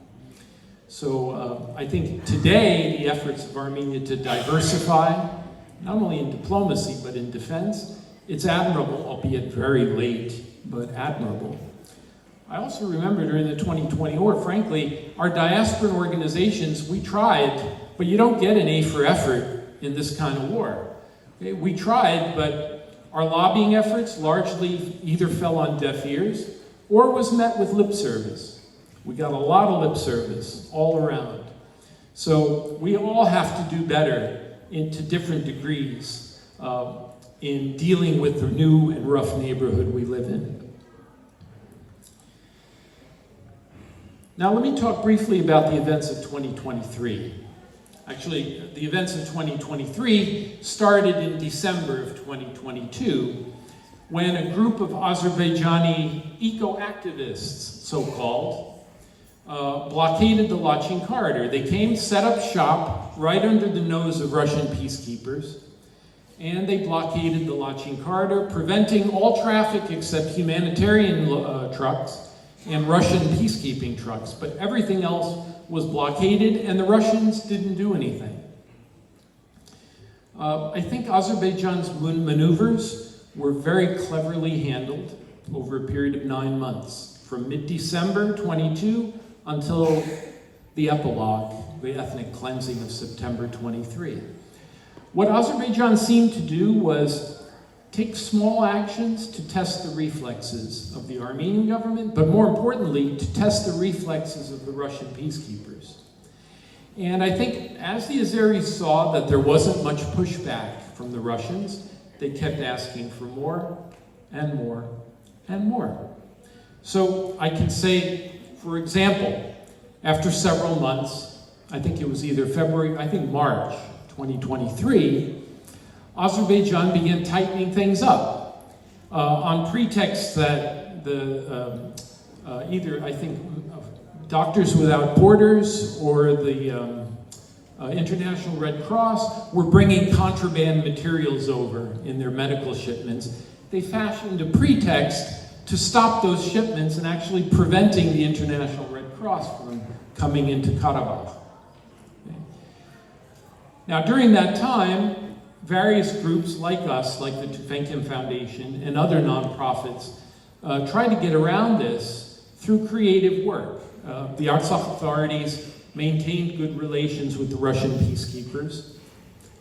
So I think today, the efforts of Armenia to diversify, not only in diplomacy, but in defense, it's admirable, albeit very late, but admirable. I also remember during the 2020 war, frankly, our diasporan organizations, we tried, but you don't get an A for effort in this kind of war. Okay? We tried, but our lobbying efforts largely either fell on deaf ears or was met with lip service. We got a lot of lip service all around. So we all have to do better to different degrees. in dealing with the new and rough neighborhood we live in. Now let me talk briefly about the events of 2023. Actually, the events of 2023 started in December of 2022 when a group of Azerbaijani eco-activists, so-called, blockaded the Lachin corridor. They came, set up shop right under the nose of Russian peacekeepers, and they blockaded the Lachin corridor, preventing all traffic except humanitarian trucks and Russian peacekeeping trucks. But everything else was blockaded, and the Russians didn't do anything. I think Azerbaijan's maneuvers were very cleverly handled over a period of 9 months, from mid-December 22 until the epilogue, the ethnic cleansing of September 23. What Azerbaijan seemed to do was take small actions to test the reflexes of the Armenian government, but more importantly, to test the reflexes of the Russian peacekeepers. And I think as the Azeris saw that there wasn't much pushback from the Russians, they kept asking for more and more and more. So I can say, for example, after several months, I think it was either March 2023, Azerbaijan began tightening things up on pretext that Doctors Without Borders or the International Red Cross were bringing contraband materials over in their medical shipments. They fashioned a pretext to stop those shipments and actually preventing the International Red Cross from coming into Karabakh. Okay. Now, during that time, various groups like us, like the Tufenkim Foundation and other nonprofits, tried to get around this through creative work. The Artsakh authorities maintained good relations with the Russian peacekeepers.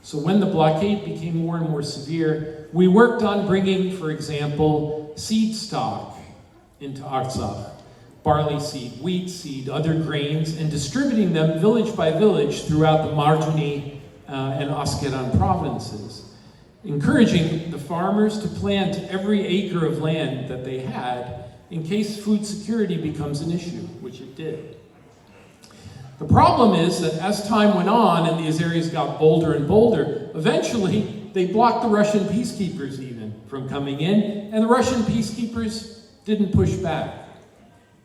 So when the blockade became more and more severe, we worked on bringing, for example, seed stock into Artsakh, barley seed, wheat seed, other grains, and distributing them village by village throughout the Martuni and Askeran provinces, encouraging the farmers to plant every acre of land that they had in case food security becomes an issue, which it did. The problem is that as time went on and the Azeris got bolder and bolder, eventually they blocked the Russian peacekeepers even from coming in, and the Russian peacekeepers didn't push back.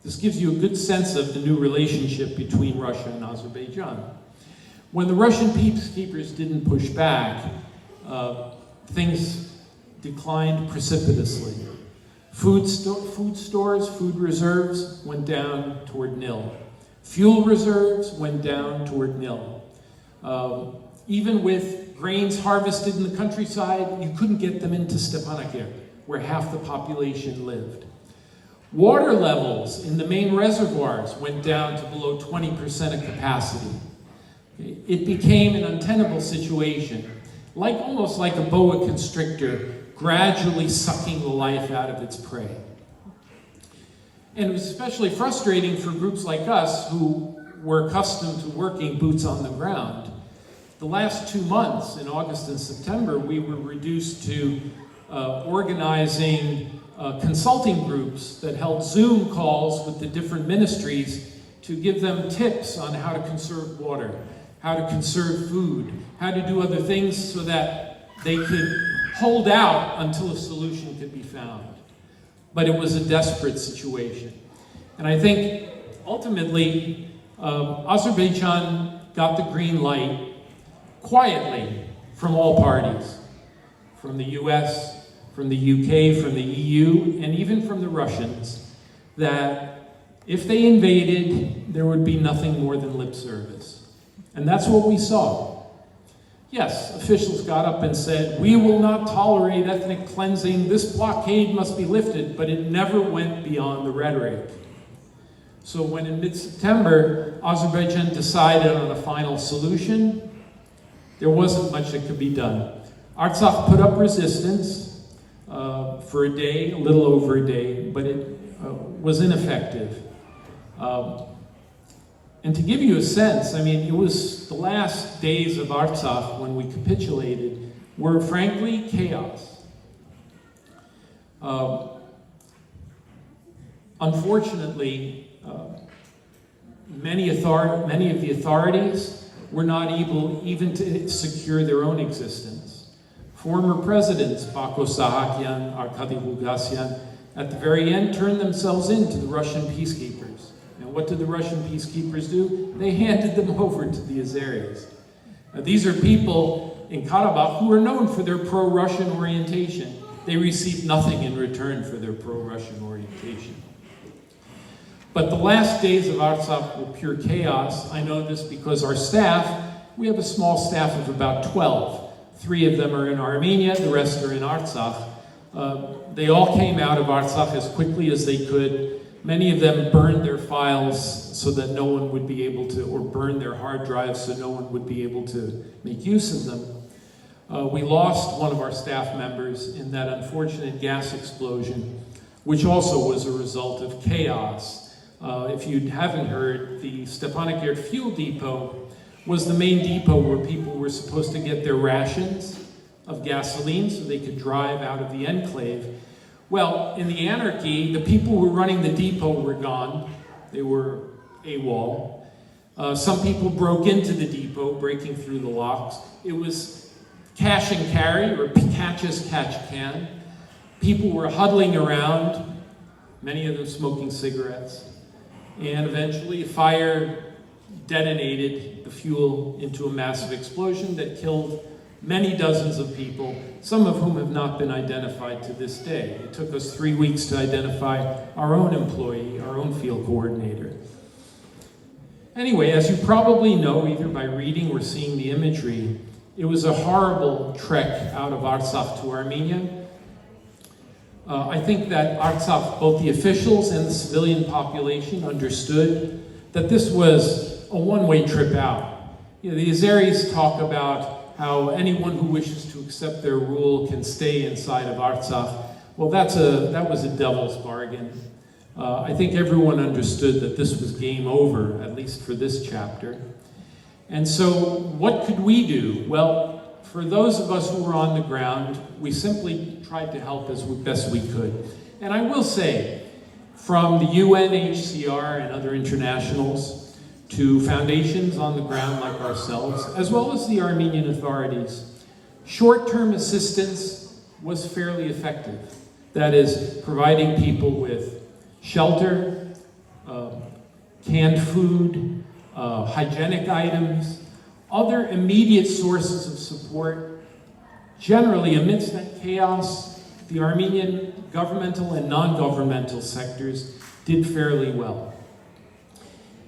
This gives you a good sense of the new relationship between Russia and Azerbaijan. When the Russian peacekeepers didn't push back, things declined precipitously. Food stores, food reserves went down toward nil. Fuel reserves went down toward nil. Even with grains harvested in the countryside, you couldn't get them into Stepanakert, where half the population lived. Water levels in the main reservoirs went down to below 20% of capacity. It became an untenable situation, almost like a boa constrictor gradually sucking the life out of its prey. And it was especially frustrating for groups like us who were accustomed to working boots on the ground. The last 2 months, in August and September, we were reduced to organizing consulting groups that held Zoom calls with the different ministries to give them tips on how to conserve water, how to conserve food, how to do other things so that they could hold out until a solution could be found. But it was a desperate situation. And I think ultimately Azerbaijan got the green light quietly from all parties, from the US, from the UK, from the EU, and even from the Russians, that if they invaded, there would be nothing more than lip service. And that's what we saw. Yes, officials got up and said, we will not tolerate ethnic cleansing, this blockade must be lifted, but it never went beyond the rhetoric. So when in mid-September, Azerbaijan decided on a final solution, there wasn't much that could be done. Artsakh put up resistance for a day, a little over a day, but it was ineffective. And to give you a sense, I mean, it was the last days of Artsakh when we capitulated were frankly chaos. Unfortunately, many of the authorities were not able even to secure their own existence. Former presidents Bako Sahakian, Arkady Vugasyan, at the very end turned themselves in to the Russian peacekeepers. And what did the Russian peacekeepers do? They handed them over to the Azeris. Now, these are people in Karabakh who are known for their pro-Russian orientation. They received nothing in return for their pro-Russian orientation. But the last days of Artsakh were pure chaos. I know this because our staff, we have a small staff of about 12. 3 of them are in Armenia, the rest are in Artsakh. They all came out of Artsakh as quickly as they could. Many of them burned their files so that no one would be able to, or burned their hard drives so no one would be able to make use of them. We lost one of our staff members in that unfortunate gas explosion, which also was a result of chaos. If you haven't heard, the Stepanakert fuel depot was the main depot where people were supposed to get their rations of gasoline so they could drive out of the enclave. Well, in the anarchy, the people who were running the depot were gone. They were AWOL. Some people broke into the depot, breaking through the locks. It was cash and carry, or catch as catch can. People were huddling around, many of them smoking cigarettes. And eventually a fire detonated the fuel into a massive explosion that killed many dozens of people, some of whom have not been identified to this day. It took us 3 weeks to identify our own employee, our own field coordinator. Anyway, as you probably know, either by reading or seeing the imagery, it was a horrible trek out of Artsakh to Armenia. I think that Artsakh, both the officials and the civilian population, understood that this was a one-way trip out. You know, the Azeris talk about how anyone who wishes to accept their rule can stay inside of Artsakh. Well, that was a devil's bargain. I think everyone understood that this was game over, at least for this chapter. And so what could we do? Well, for those of us who were on the ground, we simply tried to help as best we could. And I will say, from the UNHCR and other internationals to foundations on the ground like ourselves, as well as the Armenian authorities, short-term assistance was fairly effective. That is, providing people with shelter, canned food, hygienic items, other immediate sources of support. Generally, amidst that chaos, the Armenian governmental and non-governmental sectors did fairly well.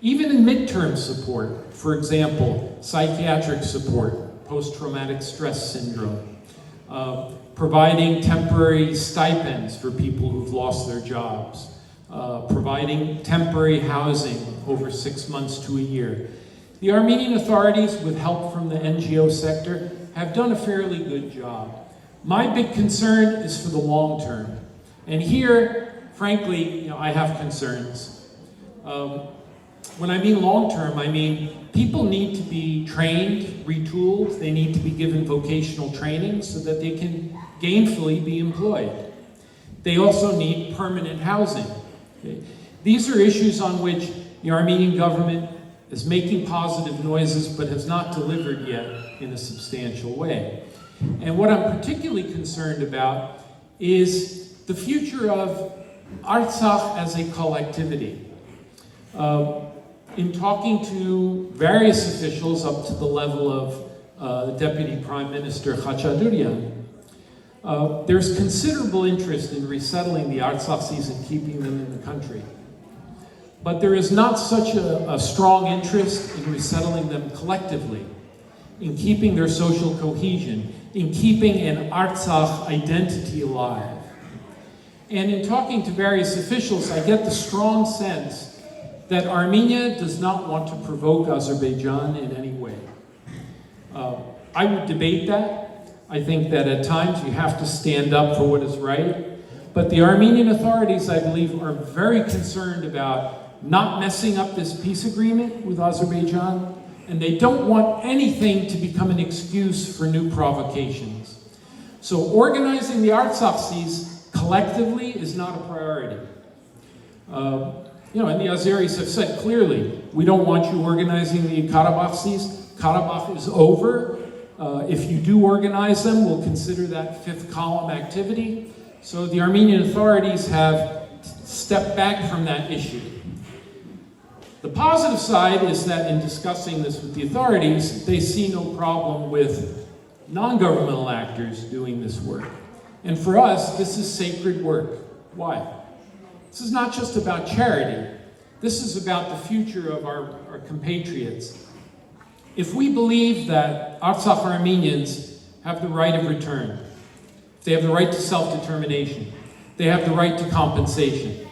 Even in midterm support, for example, psychiatric support, post-traumatic stress syndrome, providing temporary stipends for people who've lost their jobs, providing temporary housing over 6 months to a year. The Armenian authorities, with help from the NGO sector, have done a fairly good job. My big concern is for the long term. And here, frankly, I have concerns. When I mean long term, I mean people need to be trained, retooled. They need to be given vocational training so that they can gainfully be employed. They also need permanent housing. Okay? These are issues on which the Armenian government is making positive noises but has not delivered yet in a substantial way. And what I'm particularly concerned about is the future of Artsakh as a collectivity. In talking to various officials up to the level of the Deputy Prime Minister Khachadurian, there's considerable interest in resettling the Artsaksis and keeping them in the country. But there is not such a strong interest in resettling them collectively, in keeping their social cohesion, in keeping an Artsakh identity alive. And in talking to various officials, I get the strong sense that Armenia does not want to provoke Azerbaijan in any way. I would debate that. I think that at times you have to stand up for what is right. But the Armenian authorities, I believe, are very concerned about not messing up this peace agreement with Azerbaijan, and they don't want anything to become an excuse for new provocations. So organizing the Artsaksis collectively is not a priority. And the Azeris have said clearly, we don't want you organizing the Karabakh. Karabakh is over. If you do organize them, we'll consider that fifth column activity. So the Armenian authorities have stepped back from that issue. The positive side is that in discussing this with the authorities, they see no problem with non-governmental actors doing this work. And for us, this is sacred work. Why? This is not just about charity. This is about the future of our compatriots. If we believe that Artsakh Armenians have the right of return, they have the right to self-determination, they have the right to compensation.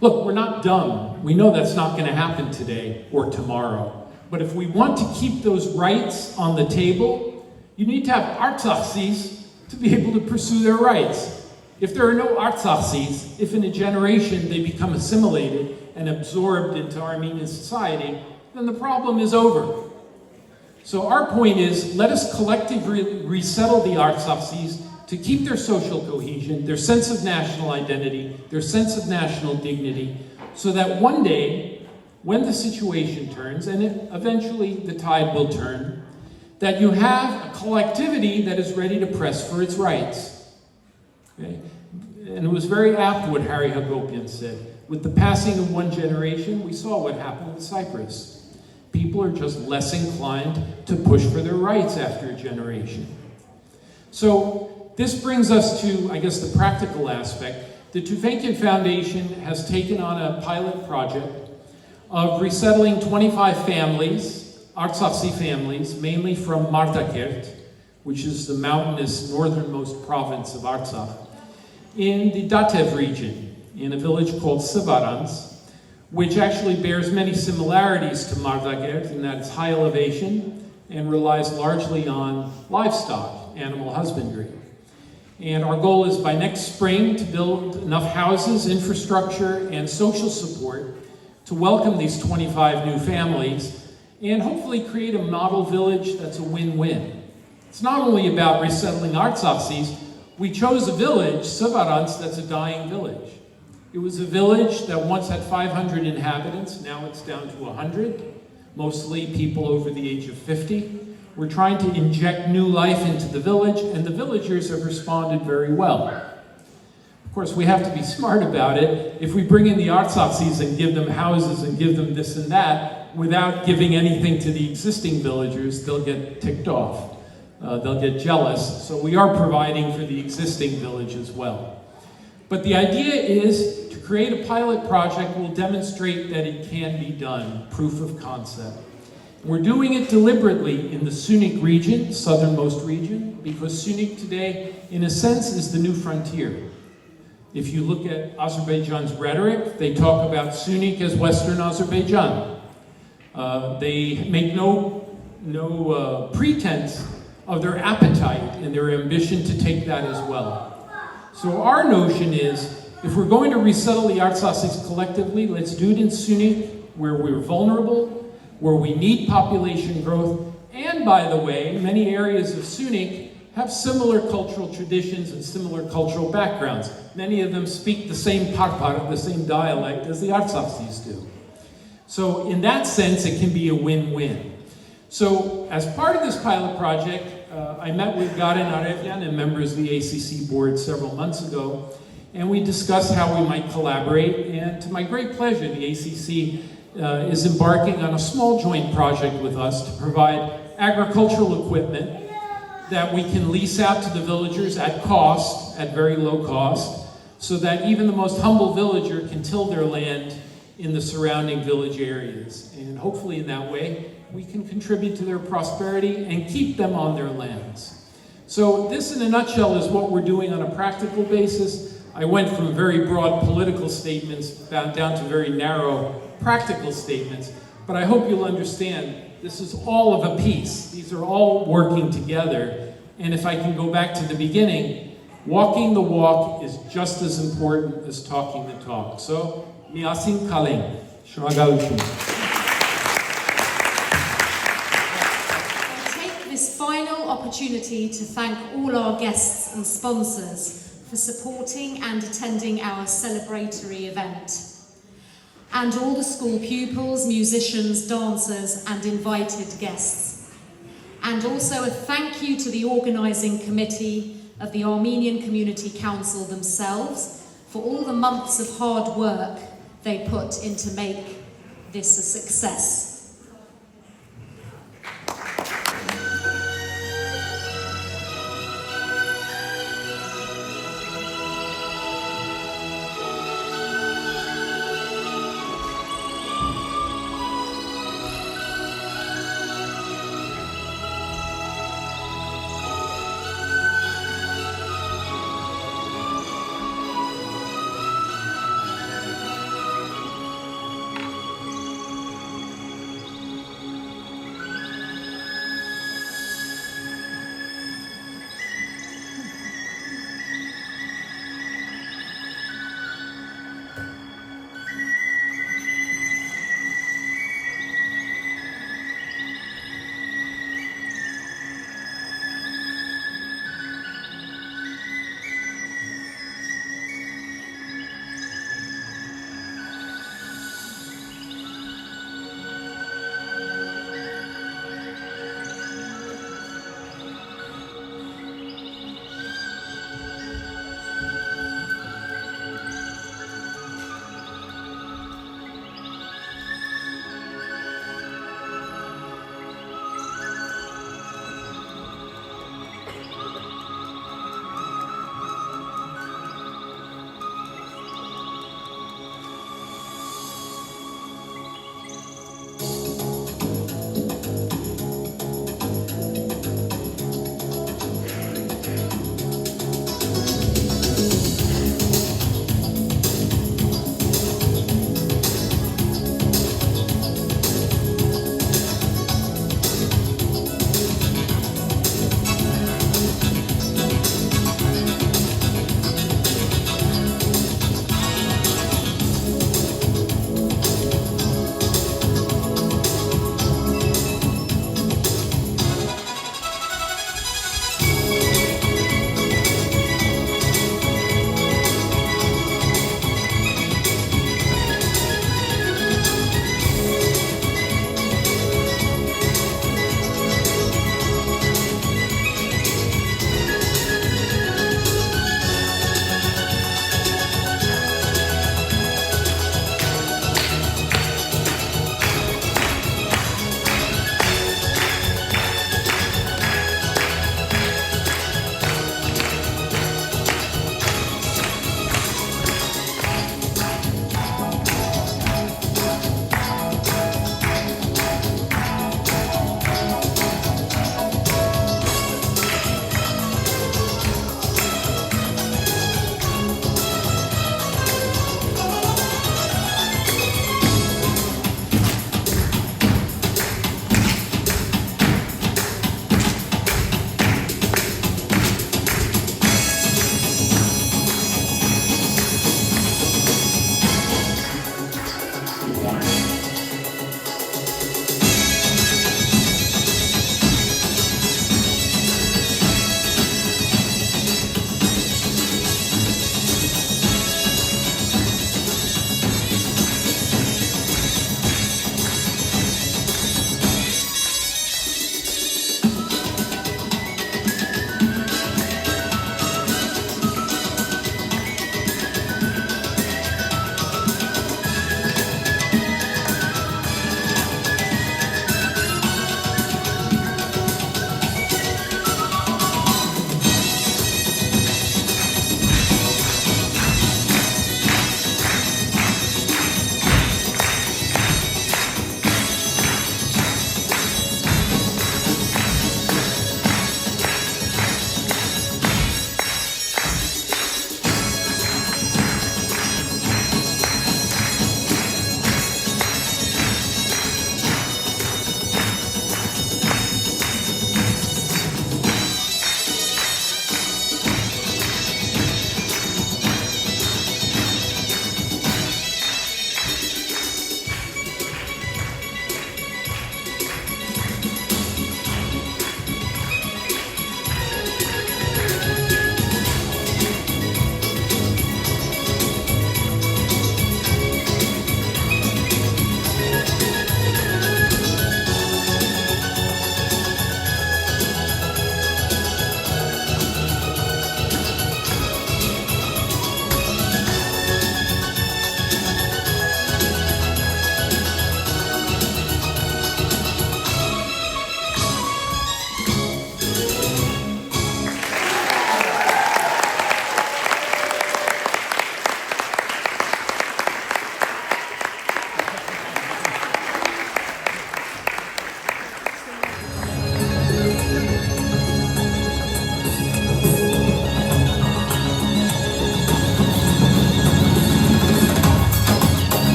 Look, we're not dumb. We know that's not going to happen today or tomorrow. But if we want to keep those rights on the table, you need to have Artsaksis to be able to pursue their rights. If there are no Artsaksis, if in a generation they become assimilated and absorbed into Armenian society, then the problem is over. So our point is, let us collectively resettle the Artsaksis to keep their social cohesion, their sense of national identity, their sense of national dignity, so that one day, when the situation turns, and eventually the tide will turn, that you have a collectivity that is ready to press for its rights. Okay? And it was very apt what Harry Hagopian said. With the passing of one generation, we saw what happened with Cyprus. People are just less inclined to push for their rights after a generation. So this brings us to, I guess, the practical aspect. The Tufenkian Foundation has taken on a pilot project of resettling 25 families, Artsakhi families, mainly from Martakert, which is the mountainous northernmost province of Artsakh, in the Datev region, in a village called Sivarans, which actually bears many similarities to Martakert in that it's high elevation and relies largely on livestock, animal husbandry. And our goal is by next spring to build enough houses, infrastructure, and social support to welcome these 25 new families and hopefully create a model village that's a win-win. It's not only about resettling Artsaksis. We chose a village, Sivarans, that's a dying village. It was a village that once had 500 inhabitants, now it's down to 100, mostly people over the age of 50. We're trying to inject new life into the village, and the villagers have responded very well. Of course, we have to be smart about it. If we bring in the Artsaksis and give them houses and give them this and that, without giving anything to the existing villagers, they'll get ticked off. They'll get jealous. So we are providing for the existing village as well. But the idea is to create a pilot project will demonstrate that it can be done, proof of concept. We're doing it deliberately in the Sunnik region, southernmost region, because Sunnik today, in a sense, is the new frontier. If you look at Azerbaijan's rhetoric, they talk about Sunnik as Western Azerbaijan. They make no pretense of their appetite and their ambition to take that as well. So our notion is, if we're going to resettle the Artsaksis collectively, let's do it in Sunnik, where we're vulnerable, where we need population growth, and by the way, many areas of Sunnik have similar cultural traditions and similar cultural backgrounds. Many of them speak the same Parpar, the same dialect as the Artsaksis do. So in that sense, it can be a win-win. So as part of this pilot project, I met with Garen Arevyan and members of the ACC board several months ago, and we discussed how we might collaborate, and to my great pleasure, the ACC is embarking on a small joint project with us to provide agricultural equipment that we can lease out to the villagers at cost, at very low cost, so that even the most humble villager can till their land in the surrounding village areas. And hopefully in that way, we can contribute to their prosperity and keep them on their lands. So this in a nutshell is what we're doing on a practical basis. I went from very broad political statements down to very narrow practical statements, but I hope you'll understand this is all of a piece. These are all working together. And if I can go back to the beginning, walking the walk is just as important as talking the talk. So, miasim kalem. Shmagalutun. Final opportunity to thank all our guests and sponsors for supporting and attending our celebratory event. And all the school pupils, musicians, dancers, and invited guests. And also a thank you to the organising committee of the Armenian Community Council themselves for all the months of hard work they put into make this a success.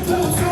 Thank you.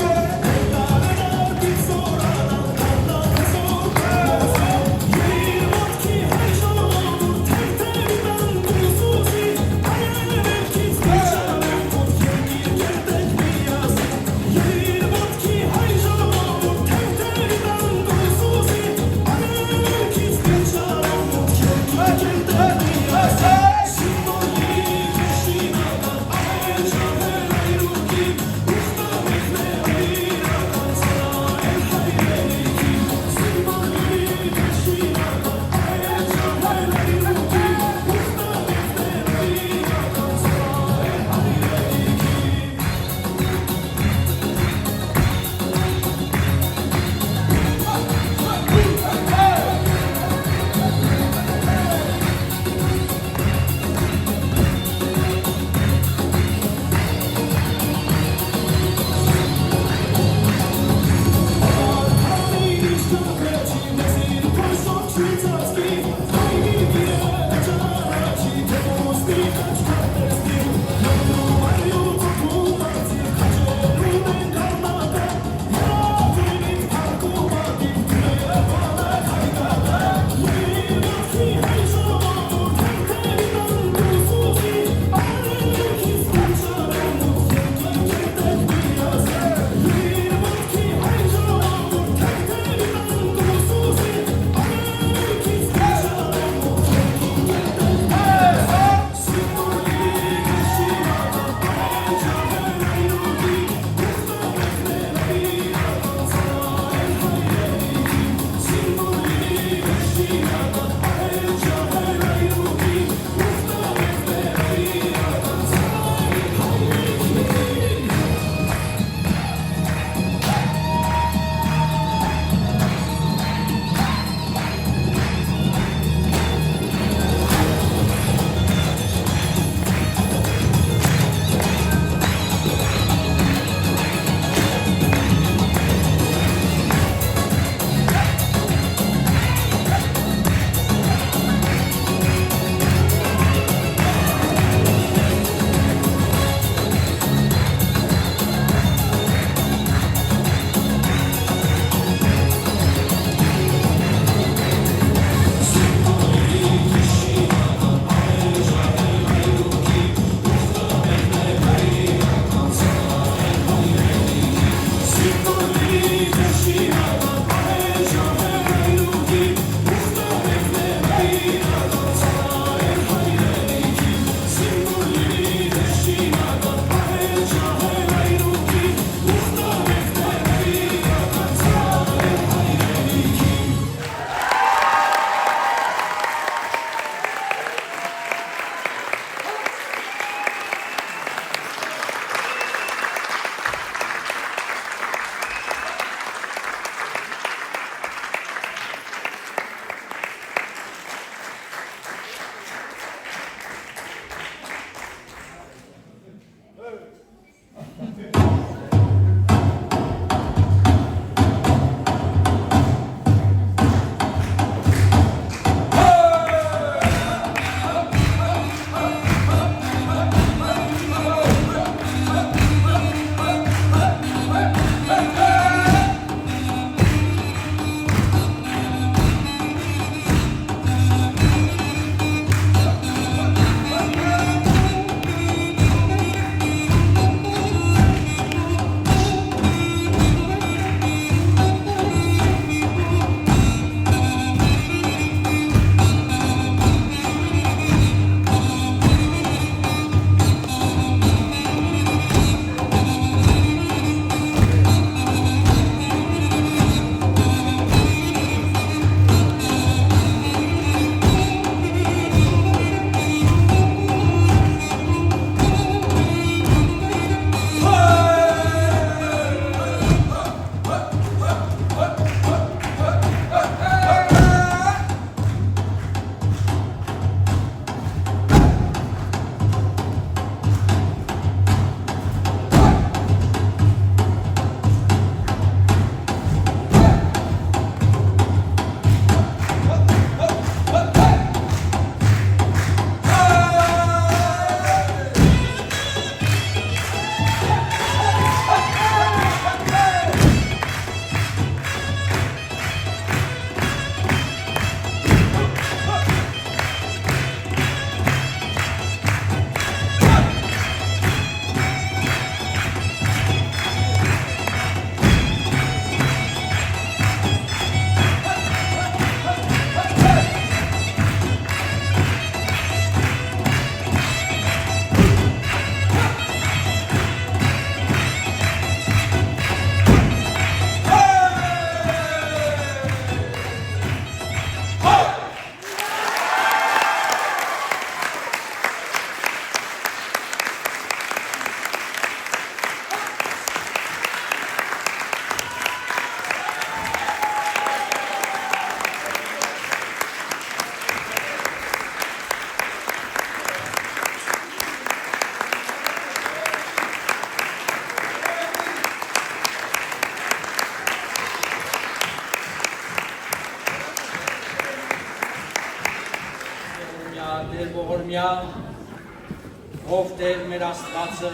օրհնյա, ով Տեր մեր Աստվածը,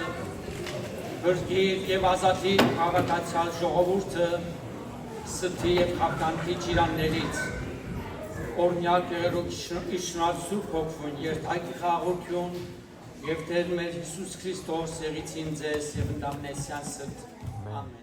բրգիր եւ ազատիր հավատացյալ ժողովուրդը, սթի եւ խափկանքի ճիրաններից, օրհնյալ Գեղեցիկ Իշնավ Սուրբ Հոգուն, երթայքի խաղաղություն եւ Տեր մեր Հիսուս Քրիստոս եղիցին ձեզ եւ ընդամենեսյան սրտ։ Ամեն։